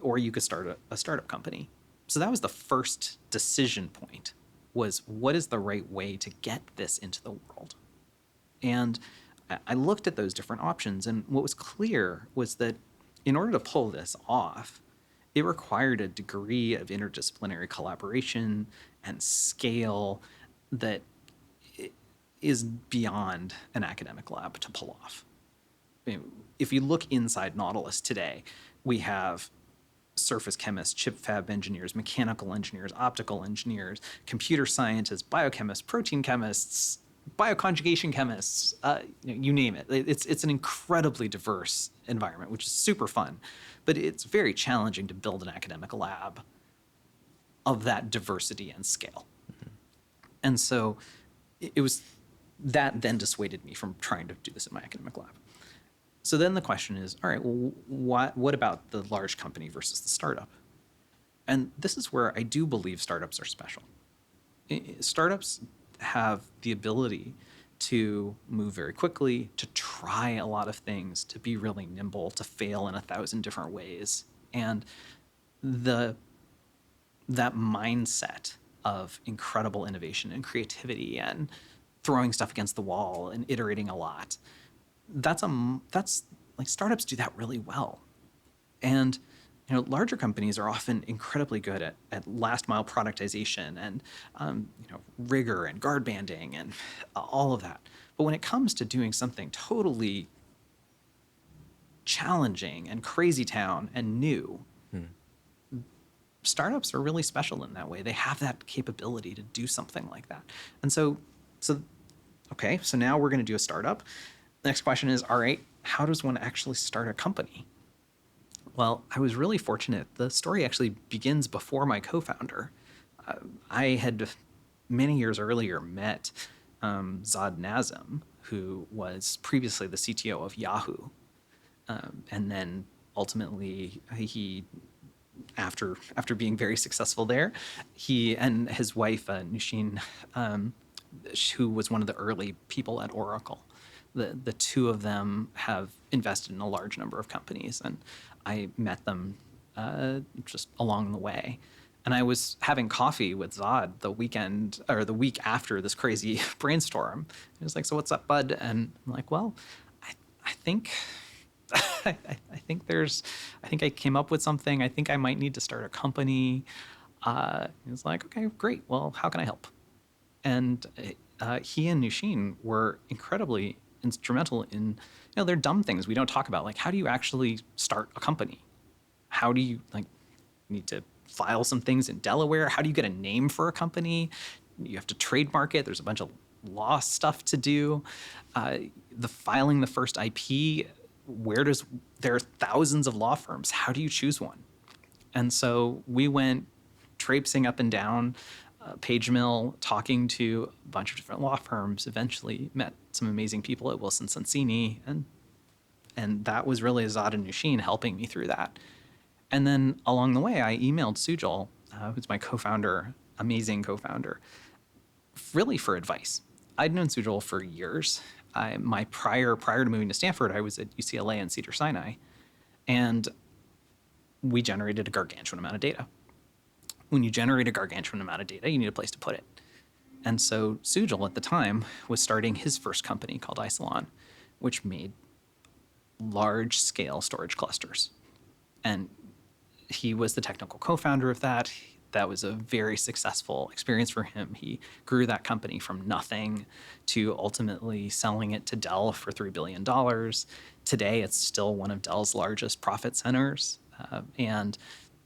or you could start a startup company. So that was the first decision point, was what is the right way to get this into the world? And I looked at those different options, and what was clear was that in order to pull this off, it required a degree of interdisciplinary collaboration and scale that is beyond an academic lab to pull off. If you look inside Nautilus today, we have surface chemists, chip fab engineers, mechanical engineers, optical engineers, computer scientists, biochemists, protein chemists, bioconjugation chemists, you name it. It's an incredibly diverse environment, which is super fun, but it's very challenging to build an academic lab of that diversity and scale. Mm-hmm. And so it was that then dissuaded me from trying to do this in my academic lab. So then the question is, all right, well, what about the large company versus the startup? And this is where I do believe startups are special. Startups have the ability to move very quickly, to try a lot of things, to be really nimble, to fail in 1,000 different ways. And that mindset of incredible innovation and creativity and throwing stuff against the wall and iterating a lot, that's like startups do that really well. And larger companies are often incredibly good at last mile productization and rigor and guard banding and all of that. But when it comes to doing something totally challenging and crazy town and new, startups are really special in that way. They have that capability to do something like that. And so now we're going to do a startup. Next question is, all right, how does one actually start a company? Well, I was really fortunate. The story actually begins before my co-founder. I had many years earlier met Zod Nazem, who was previously the CTO of Yahoo. And then ultimately he, after being very successful there, he and his wife, Nushin, who was one of the early people at Oracle, the two of them have invested in a large number of companies, and I met them just along the way. And I was having coffee with Zod the week after this crazy brainstorm. He was like, "So what's up, bud?" And I'm like, "Well, I think I think I came up with something. I think I might need to start a company." He was like, "Okay, great. Well, how can I help?" And he and Nushin were incredibly instrumental in, they're dumb things we don't talk about. Like, how do you actually start a company? How do you need to file some things in Delaware? How do you get a name for a company? You have to trademark it. There's a bunch of law stuff to do. Filing the first IP, there are thousands of law firms. How do you choose one? And so we went traipsing up and down Page Mill, talking to a bunch of different law firms, eventually met some amazing people at Wilson Sonsini, and that was really Zod and Nushin helping me through that. And then along the way, I emailed Sujal, who's my co-founder, amazing co-founder, really for advice. I'd known Sujal for years. prior to moving to Stanford, I was at UCLA and Cedars-Sinai, and we generated a gargantuan amount of data. When you generate a gargantuan amount of data, you need a place to put it. And so Sujal at the time was starting his first company called Isilon, which made large-scale storage clusters. And he was the technical co-founder of that. That was a very successful experience for him. He grew that company from nothing to ultimately selling it to Dell for $3 billion. Today, it's still one of Dell's largest profit centers. And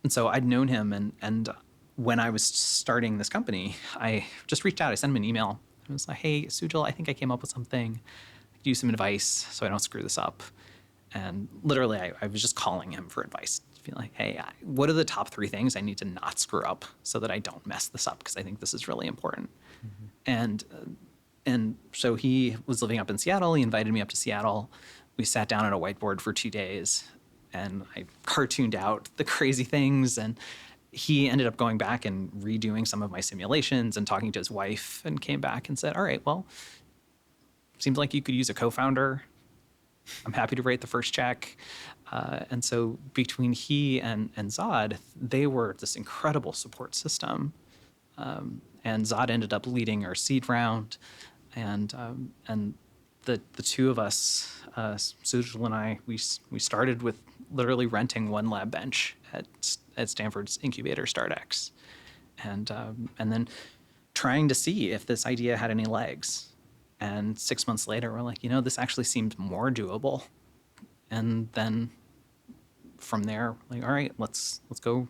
so I'd known him. And when I was starting this company, I just reached out. I sent him an email. I was like, hey, Sujal, I think I came up with something. I could use some advice so I don't screw this up. And literally, I was just calling him for advice. Feeling like, hey, what are the top 3 things I need to not screw up so that I don't mess this up? Because I think this is really important. And so he was living up in Seattle. He invited me up to Seattle. We sat down at a whiteboard for 2 days, and I cartooned out the crazy things. And he ended up going back and redoing some of my simulations and talking to his wife, and came back and said, all right, well, seems like you could use a co-founder. I'm happy to write the first check. And so between he and Zod, they were this incredible support system. And Zod ended up leading our seed round. And the two of us, Sujal and I, we started with literally renting one lab bench at Stanford's incubator StartX. And then trying to see if this idea had any legs. And 6 months later, we're like, this actually seemed more doable. And then from there, like, all right, let's go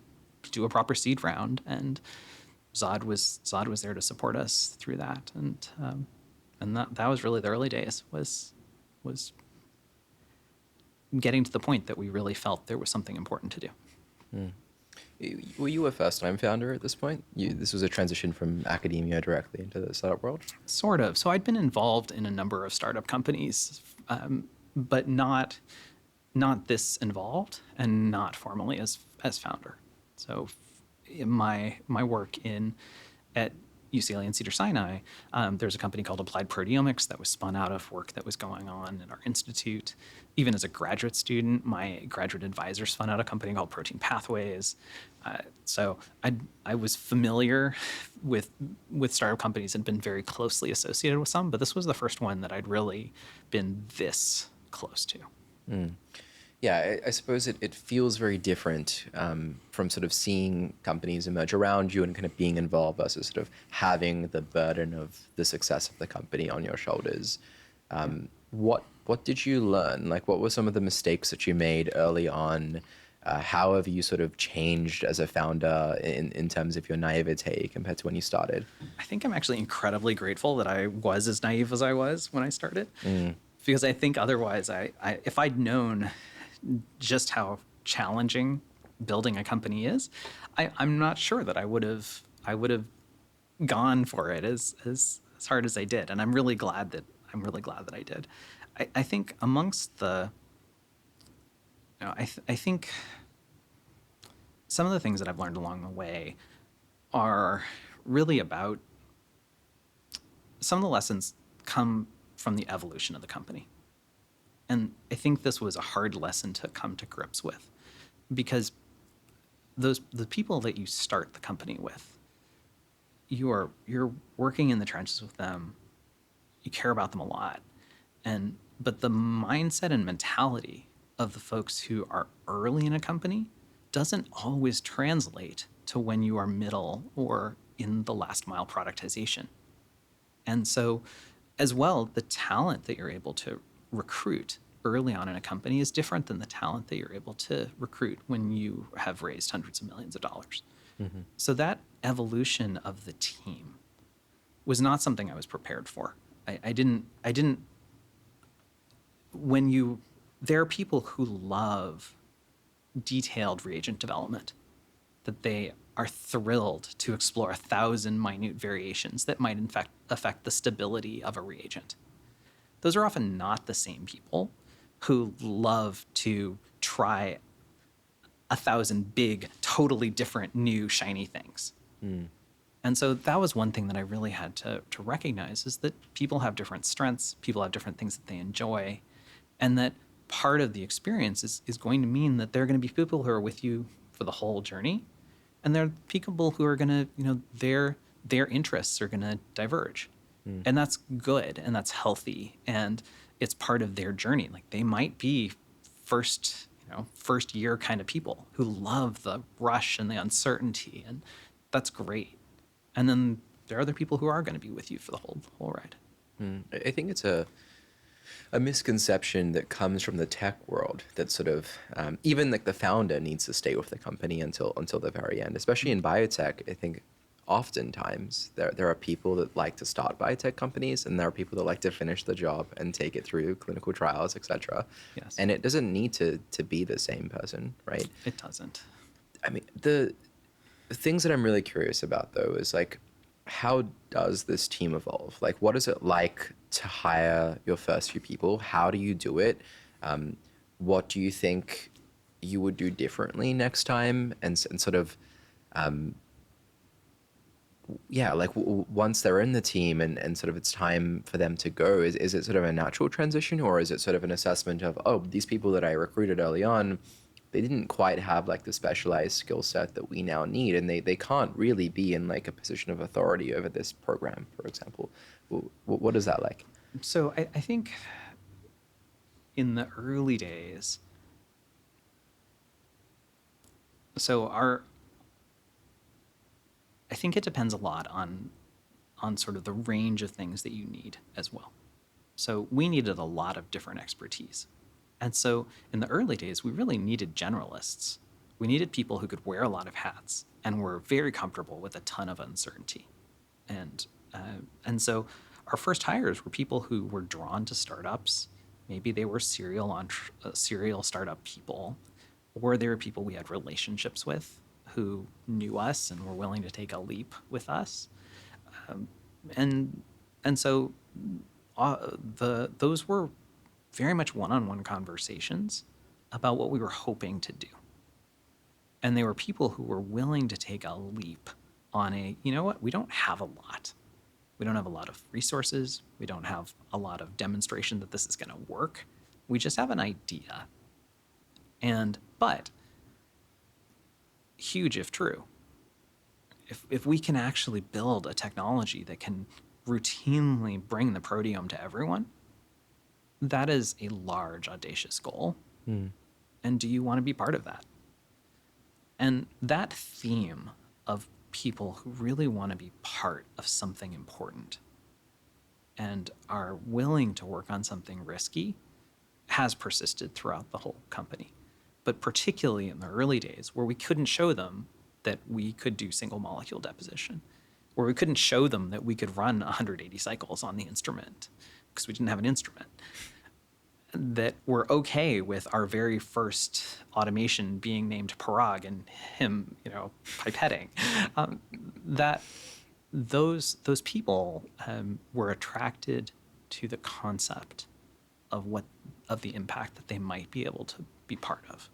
do a proper seed round. And Zod was there to support us through that. And that was really the early days, was getting to the point that we really felt there was something important to do. Were you a first-time founder at this point? This was a transition from academia directly into the startup world? Sort of. So I'd been involved in a number of startup companies, but not this involved, and not formally as founder. So my work at UCLA and Cedars-Sinai, there's a company called Applied Proteomics that was spun out of work that was going on at our institute. Even as a graduate student, my graduate advisor spun out a company called Protein Pathways. So I was familiar with startup companies and been very closely associated with some, but this was the first one that I'd really been this close to. Yeah, I suppose it feels very different from sort of seeing companies emerge around you and kind of being involved versus sort of having the burden of the success of the company on your shoulders. What did you learn? Like, what were some of the mistakes that you made early on? How have you sort of changed as a founder in terms of your naivete compared to when you started? I think I'm actually incredibly grateful that I was as naive as I was when I started, because I think otherwise, if I'd known just how challenging building a company is, I'm not sure that I would have gone for it as hard as I did, and I'm really glad that I did. I think amongst the, I think some of the things that I've learned along the way are really about, some of the lessons come from the evolution of the company. And I think this was a hard lesson to come to grips with, because the people that you start the company with, you're working in the trenches with them. You care about them a lot, but the mindset and mentality of the folks who are early in a company doesn't always translate to when you are middle or in the last mile productization. And so, as well, the talent that you're able to recruit early on in a company is different than the talent that you're able to recruit when you have raised hundreds of millions of dollars. So that evolution of the team was not something I was prepared for. I didn't. There are people who love detailed reagent development, that they are thrilled to explore 1,000 minute variations that might in fact affect the stability of a reagent. Those are often not the same people who love to try 1,000 big, totally different, new, shiny things. And so that was one thing that I really had to recognize, is that people have different strengths, people have different things that they enjoy, and that part of the experience is going to mean that there are going to be people who are with you for the whole journey, and there are people who are going to, their interests are going to diverge. And that's good, and that's healthy, and it's part of their journey. Like, they might be first year kind of people who love the rush and the uncertainty, and that's great. And then there are other people who are going to be with you for the whole ride. I think it's a misconception that comes from the tech world that sort of even like the founder needs to stay with the company until the very end. Especially in biotech, I think oftentimes there are people that like to start biotech companies, and there are people that like to finish the job and take it through clinical trials, etc. Yes. And it doesn't need to be the same person, right? It doesn't. I mean, the things that I'm really curious about, though, is like, how does this team evolve? Like, what is it like to hire your first few people? How do you do it? What do you think you would do differently next time? And sort of, once they're in the team and sort of it's time for them to go, is it sort of a natural transition, or is it sort of an assessment of, oh, these people that I recruited early on, they didn't quite have like the specialized skill set that we now need, and they can't really be in like a position of authority over this program, for example. What is that like? So I think in the early days, I think it depends a lot on sort of the range of things that you need as well. So we needed a lot of different expertise. And so in the early days, we really needed generalists. We needed people who could wear a lot of hats and were very comfortable with a ton of uncertainty. And so our first hires were people who were drawn to startups. Maybe they were serial startup people, or they were people we had relationships with who knew us and were willing to take a leap with us. And so those were very much one-on-one conversations about what we were hoping to do. And they were people who were willing to take a leap on we don't have a lot. We don't have a lot of resources. We don't have a lot of demonstration that this is going to work. We just have an idea. But huge if true, if we can actually build a technology that can routinely bring the proteome to everyone, that is a large, audacious goal. And do you want to be part of that? And that theme of people who really want to be part of something important and are willing to work on something risky has persisted throughout the whole company. But particularly in the early days, where we couldn't show them that we could do single molecule deposition, where we couldn't show them that we could run 180 cycles on the instrument because we didn't have an instrument, that we're okay with our very first automation being named Parag and him, pipetting, that those people were attracted to the concept of the impact that they might be able to be part of.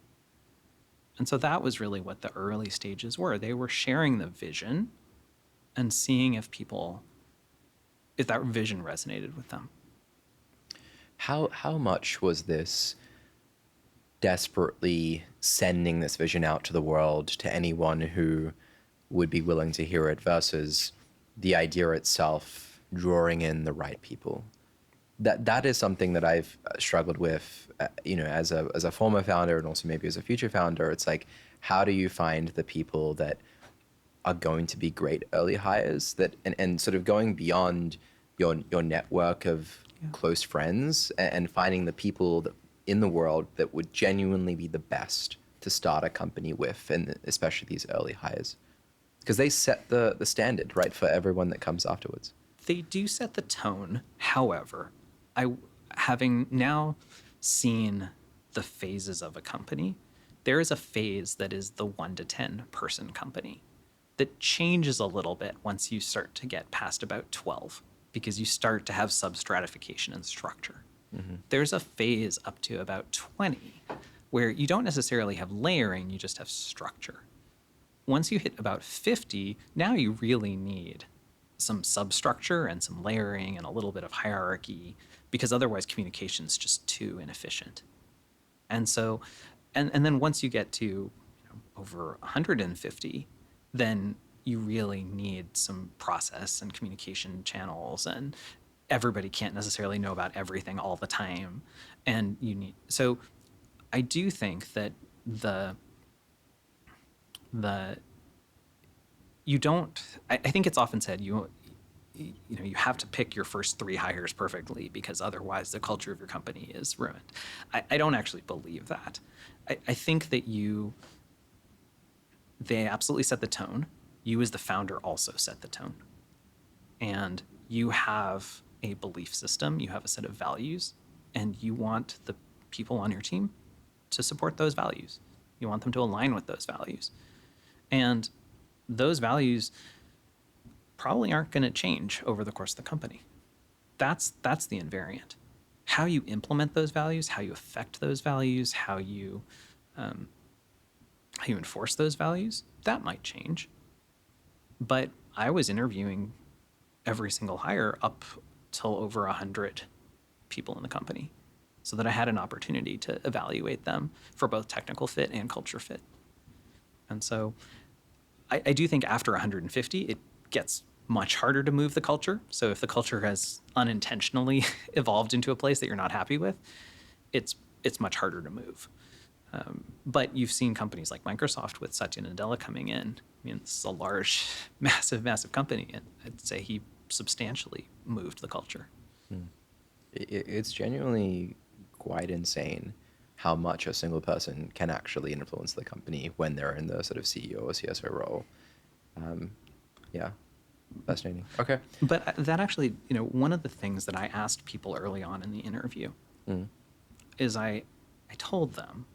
And so that was really what the early stages were. They were sharing the vision and seeing if that vision resonated with them. How much was this desperately sending this vision out to the world, to anyone who would be willing to hear it, versus the idea itself drawing in the right people? That is something that I've struggled with, as a former founder and also maybe as a future founder. It's like, how do you find the people that are going to be great early hires, and sort of going beyond your network of close friends and finding the people in the world that would genuinely be the best to start a company with, and especially these early hires, because they set the standard, right, for everyone that comes afterwards. They do set the tone. However, having now seen the phases of a company, there is a phase that is the 1 to 10 person company that changes a little bit once you start to get past about 12, because you start to have substratification and structure. Mm-hmm. There's a phase up to about 20 where you don't necessarily have layering, you just have structure. once you hit about 50, now you really need some substructure and some layering and a little bit of hierarchy, because otherwise communication's just too inefficient. And so, and then once you get to over 150, then you really need some process and communication channels, and everybody can't necessarily know about everything all the time. And so I do think that I think it's often said you have to pick your first 3 hires perfectly, because otherwise the culture of your company is ruined. I don't actually believe that. I think that they absolutely set the tone. You as the founder also set the tone. And you have a belief system, you have a set of values, and you want the people on your team to support those values. You want them to align with those values. And those values probably aren't going to change over the course of the company. That's the invariant. How you implement those values, how you affect those values, how you enforce those values, that might change. But I was interviewing every single hire up till over 100 people in the company, so that I had an opportunity to evaluate them for both technical fit and culture fit. And so I do think after 150, it gets much harder to move the culture. So if the culture has unintentionally evolved into a place that you're not happy with, it's much harder to move. But you've seen companies like Microsoft with Satya Nadella coming in. I mean, this is a large, massive company, and I'd say he substantially moved the culture. It's genuinely quite insane how much a single person can actually influence the company when they're in the sort of CEO or CSO role. Yeah, fascinating. Okay. But that actually, one of the things that I asked people early on in the interview is I told them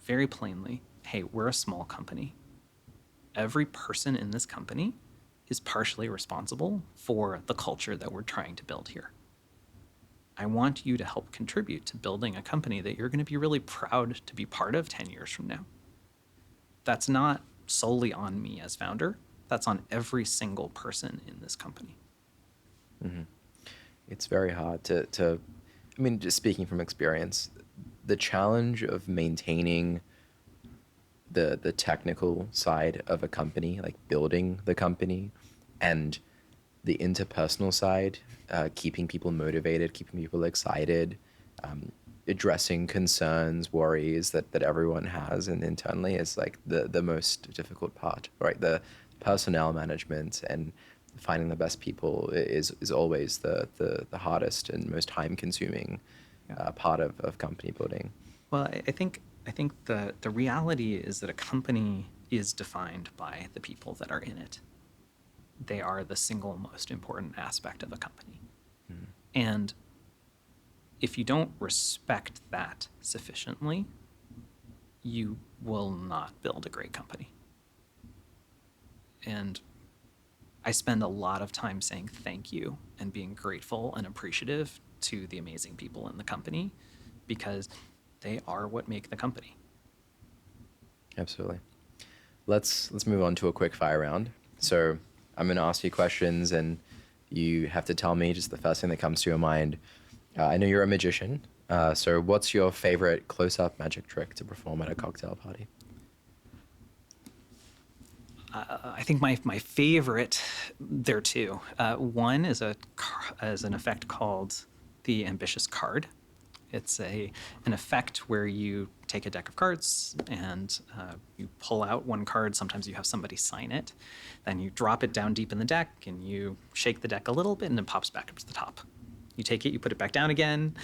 very plainly, hey, we're a small company. Every person in this company is partially responsible for the culture that we're trying to build here. I want you to help contribute to building a company that you're going to be really proud to be part of 10 years from now. That's not solely on me as founder. That's on every single person in this company. Mm-hmm. It's very hard to, I mean, just speaking from experience, the challenge of maintaining the technical side of a company, like building the company, and the interpersonal side, keeping people motivated, keeping people excited, addressing concerns, worries that everyone has and internally is like the most difficult part, right? The personnel management and finding the best people is always the hardest and most time consuming part of company building. Well, I think the reality is that a company is defined by the people that are in it. They are the single most important aspect of a company. Mm. And if you don't respect that sufficiently, you will not build a great company. And I spend a lot of time saying thank you and being grateful and appreciative to the amazing people in the company, because they are what make the company. Absolutely. Let's move on to a quick fire round. So I'm going to ask you questions, and you have to tell me just the first thing that comes to your mind. I know you're a magician, so what's your favorite close-up magic trick to perform at a cocktail party? I think my favorite, there are two. One is an effect called the ambitious card. It's an effect where you take a deck of cards and you pull out one card. Sometimes you have somebody sign it. Then you drop it down deep in the deck and you shake the deck a little bit and it pops back up to the top. You take it, you put it back down again,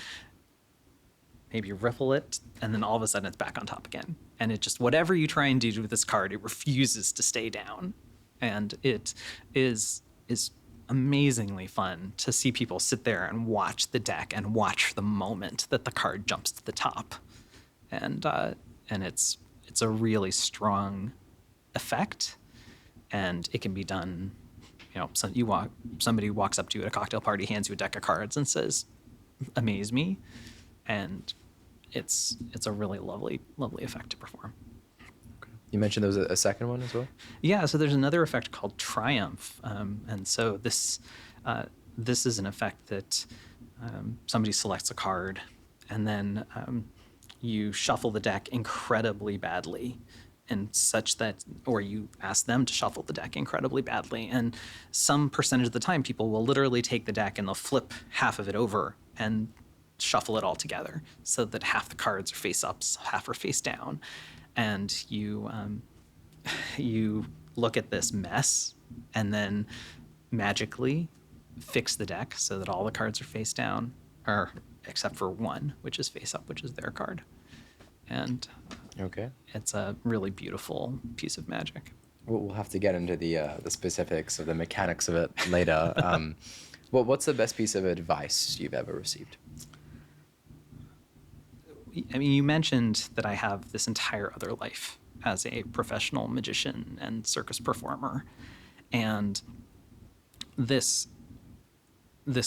maybe you riffle it, and then all of a sudden it's back on top again. And it just, whatever you try and do with this card, it refuses to stay down. And it is amazingly fun to see people sit there and watch the deck and watch the moment that the card jumps to the top. And it's a really strong effect, and it can be done. So somebody walks up to you at a cocktail party, hands you a deck of cards, and says, "Amaze me," and it's a really lovely effect to perform. Okay. You mentioned there was a second one as well? Yeah, so there's another effect called triumph. And so this is an effect that somebody selects a card, and then you shuffle the deck incredibly badly, and such that, or you ask them to shuffle the deck incredibly badly. And some percentage of the time, people will literally take the deck and they'll flip half of it over and shuffle it all together so that half the cards are face up, half are face down. And you look at this mess and then magically fix the deck so that all the cards are face down, or except for one, which is face up, which is their card. And Okay. it's a really beautiful piece of magic. We'll have to get into the specifics of the mechanics of it later. What's the best piece of advice you've ever received? I mean, you mentioned that I have this entire other life as a professional magician and circus performer. And this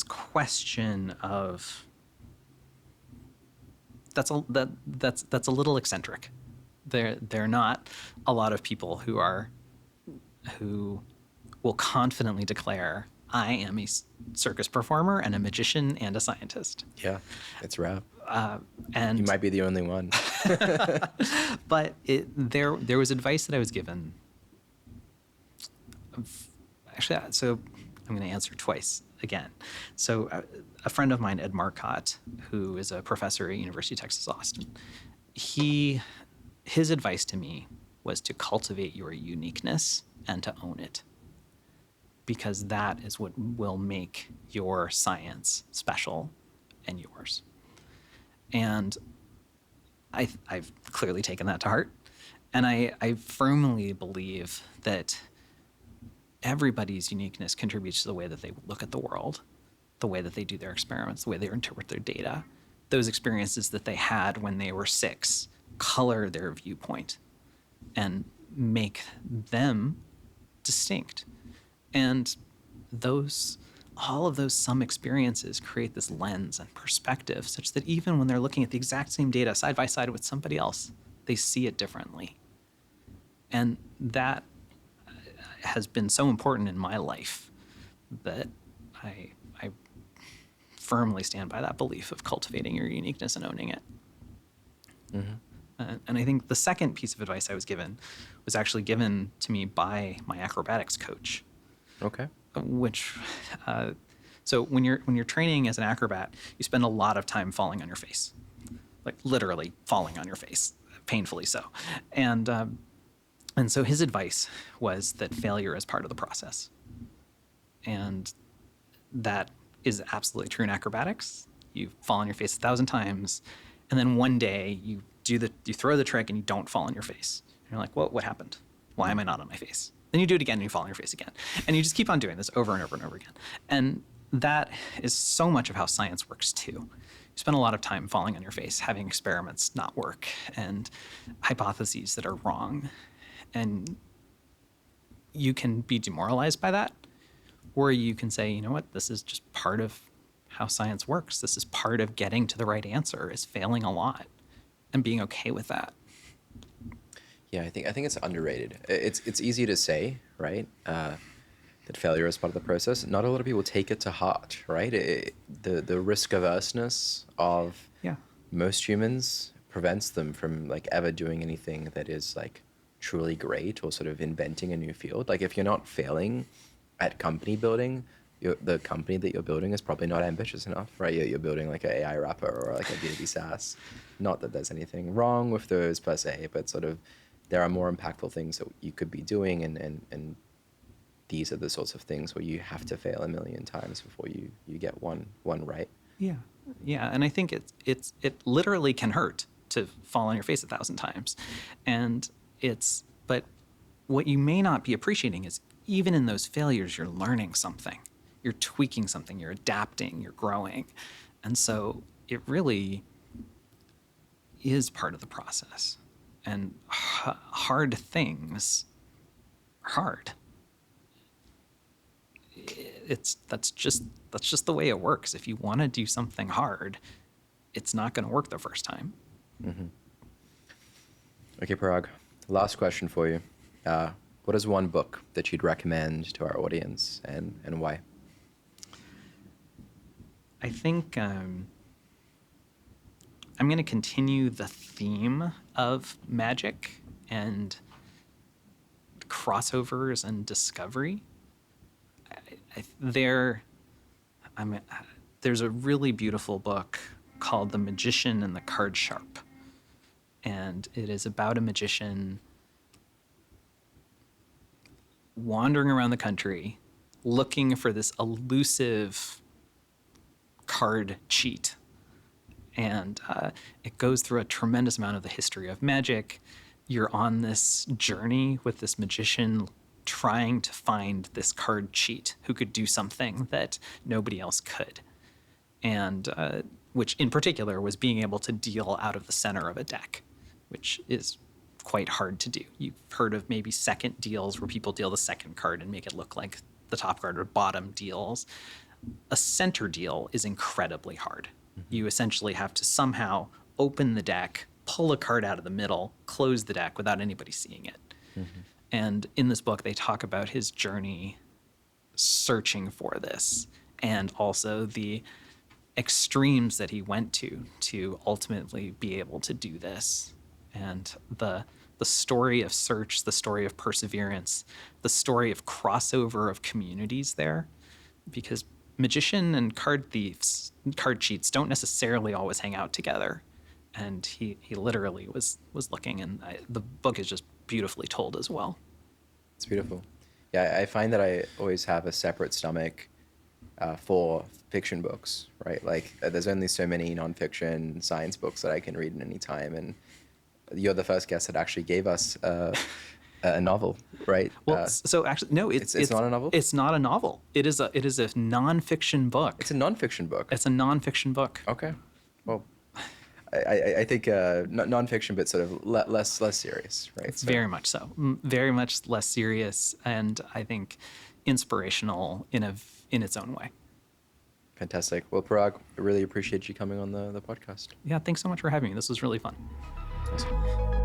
question of that's a little eccentric. There are not a lot of people who will confidently declare, I am a circus performer and a magician and a scientist. Yeah, it's rare. And you might be the only one. But there was advice that I was given. Actually, so I'm going to answer twice again. So a friend of mine, Ed Marcotte, who is a professor at University of Texas, Austin, his advice to me was to cultivate your uniqueness and to own it, because that is what will make your science special and yours. And I've clearly taken that to heart. And I firmly believe that everybody's uniqueness contributes to the way that they look at the world, the way that they do their experiments, the way they interpret their data. Those experiences that they had when they were 6 color their viewpoint and make them distinct. And all of those some experiences create this lens and perspective such that even when they're looking at the exact same data side by side with somebody else, they see it differently. And that has been so important in my life that I firmly stand by that belief of cultivating your uniqueness and owning it. Mm-hmm. And I think the second piece of advice I was given was actually given to me by my acrobatics coach. Okay. Which, so when you're training as an acrobat, you spend a lot of time falling on your face, like literally falling on your face, painfully so. And so his advice was that failure is part of the process, and that is absolutely true in acrobatics. You fall on your face 1,000 times, and then one day you throw the trick and you don't fall on your face. And you're like, what happened? Why am I not on my face? Then you do it again and you fall on your face again. And you just keep on doing this over and over and over again. And that is so much of how science works too. You spend a lot of time falling on your face, having experiments not work, and hypotheses that are wrong. And you can be demoralized by that, or you can say, you know what, this is just part of how science works. This is part of getting to the right answer, is failing a lot and being okay with that. Yeah, I think it's underrated. It's easy to say, right? That failure is part of the process. Not a lot of people take it to heart, right? The risk averseness of most humans prevents them from like ever doing anything that is like truly great or sort of inventing a new field. Like if you're not failing at company building, the company that you're building is probably not ambitious enough, right? You're building like an AI wrapper or like a B2B SaaS. Not that there's anything wrong with those per se, but sort of there are more impactful things that you could be doing, and these are the sorts of things where you have to fail 1 million times before you get one right. Yeah, and I think it literally can hurt to fall on your face 1,000 times, but what you may not be appreciating is even in those failures, you're learning something, you're tweaking something, you're adapting, you're growing, and so it really is part of the process. And hard things are hard. That's just the way it works. If you want to do something hard, it's not going to work the first time. Mm-hmm. Okay, Parag, Last question for you. What is one book that you'd recommend to our audience, and why? I think I'm going to continue the theme of magic and crossovers and discovery. There's a really beautiful book called The Magician and the Card Sharp. And it is about a magician wandering around the country looking for this elusive card cheat. And it goes through a tremendous amount of the history of magic. You're on this journey with this magician trying to find this card cheat who could do something that nobody else could. And which in particular was being able to deal out of the center of a deck, which is quite hard to do. You've heard of maybe second deals where people deal the second card and make it look like the top card, or bottom deals. A center deal is incredibly hard. You essentially have to somehow open the deck, pull a card out of the middle, close the deck without anybody seeing it. And in this book, they talk about his journey searching for this, and also the extremes that he went to ultimately be able to do this. And the story of search, the story of perseverance, the story of crossover of communities there, because magician and card thieves, card cheats don't necessarily always hang out together. And he literally was looking, and the book is just beautifully told as well. It's beautiful. Yeah, I find that I always have a separate stomach for fiction books, right? Like there's only so many nonfiction science books that I can read in any time, and you're the first guest that actually gave us a novel, right? Well, so actually, no, it's not a novel. It's not a novel. It is a nonfiction book. It's a nonfiction book. It's a nonfiction book. Okay. Well, I think nonfiction, but sort of less serious, right? So. Very much so. Very much less serious, and I think inspirational in its own way. Fantastic. Well, Parag, I really appreciate you coming on the podcast. Yeah, thanks so much for having me. This was really fun. Awesome.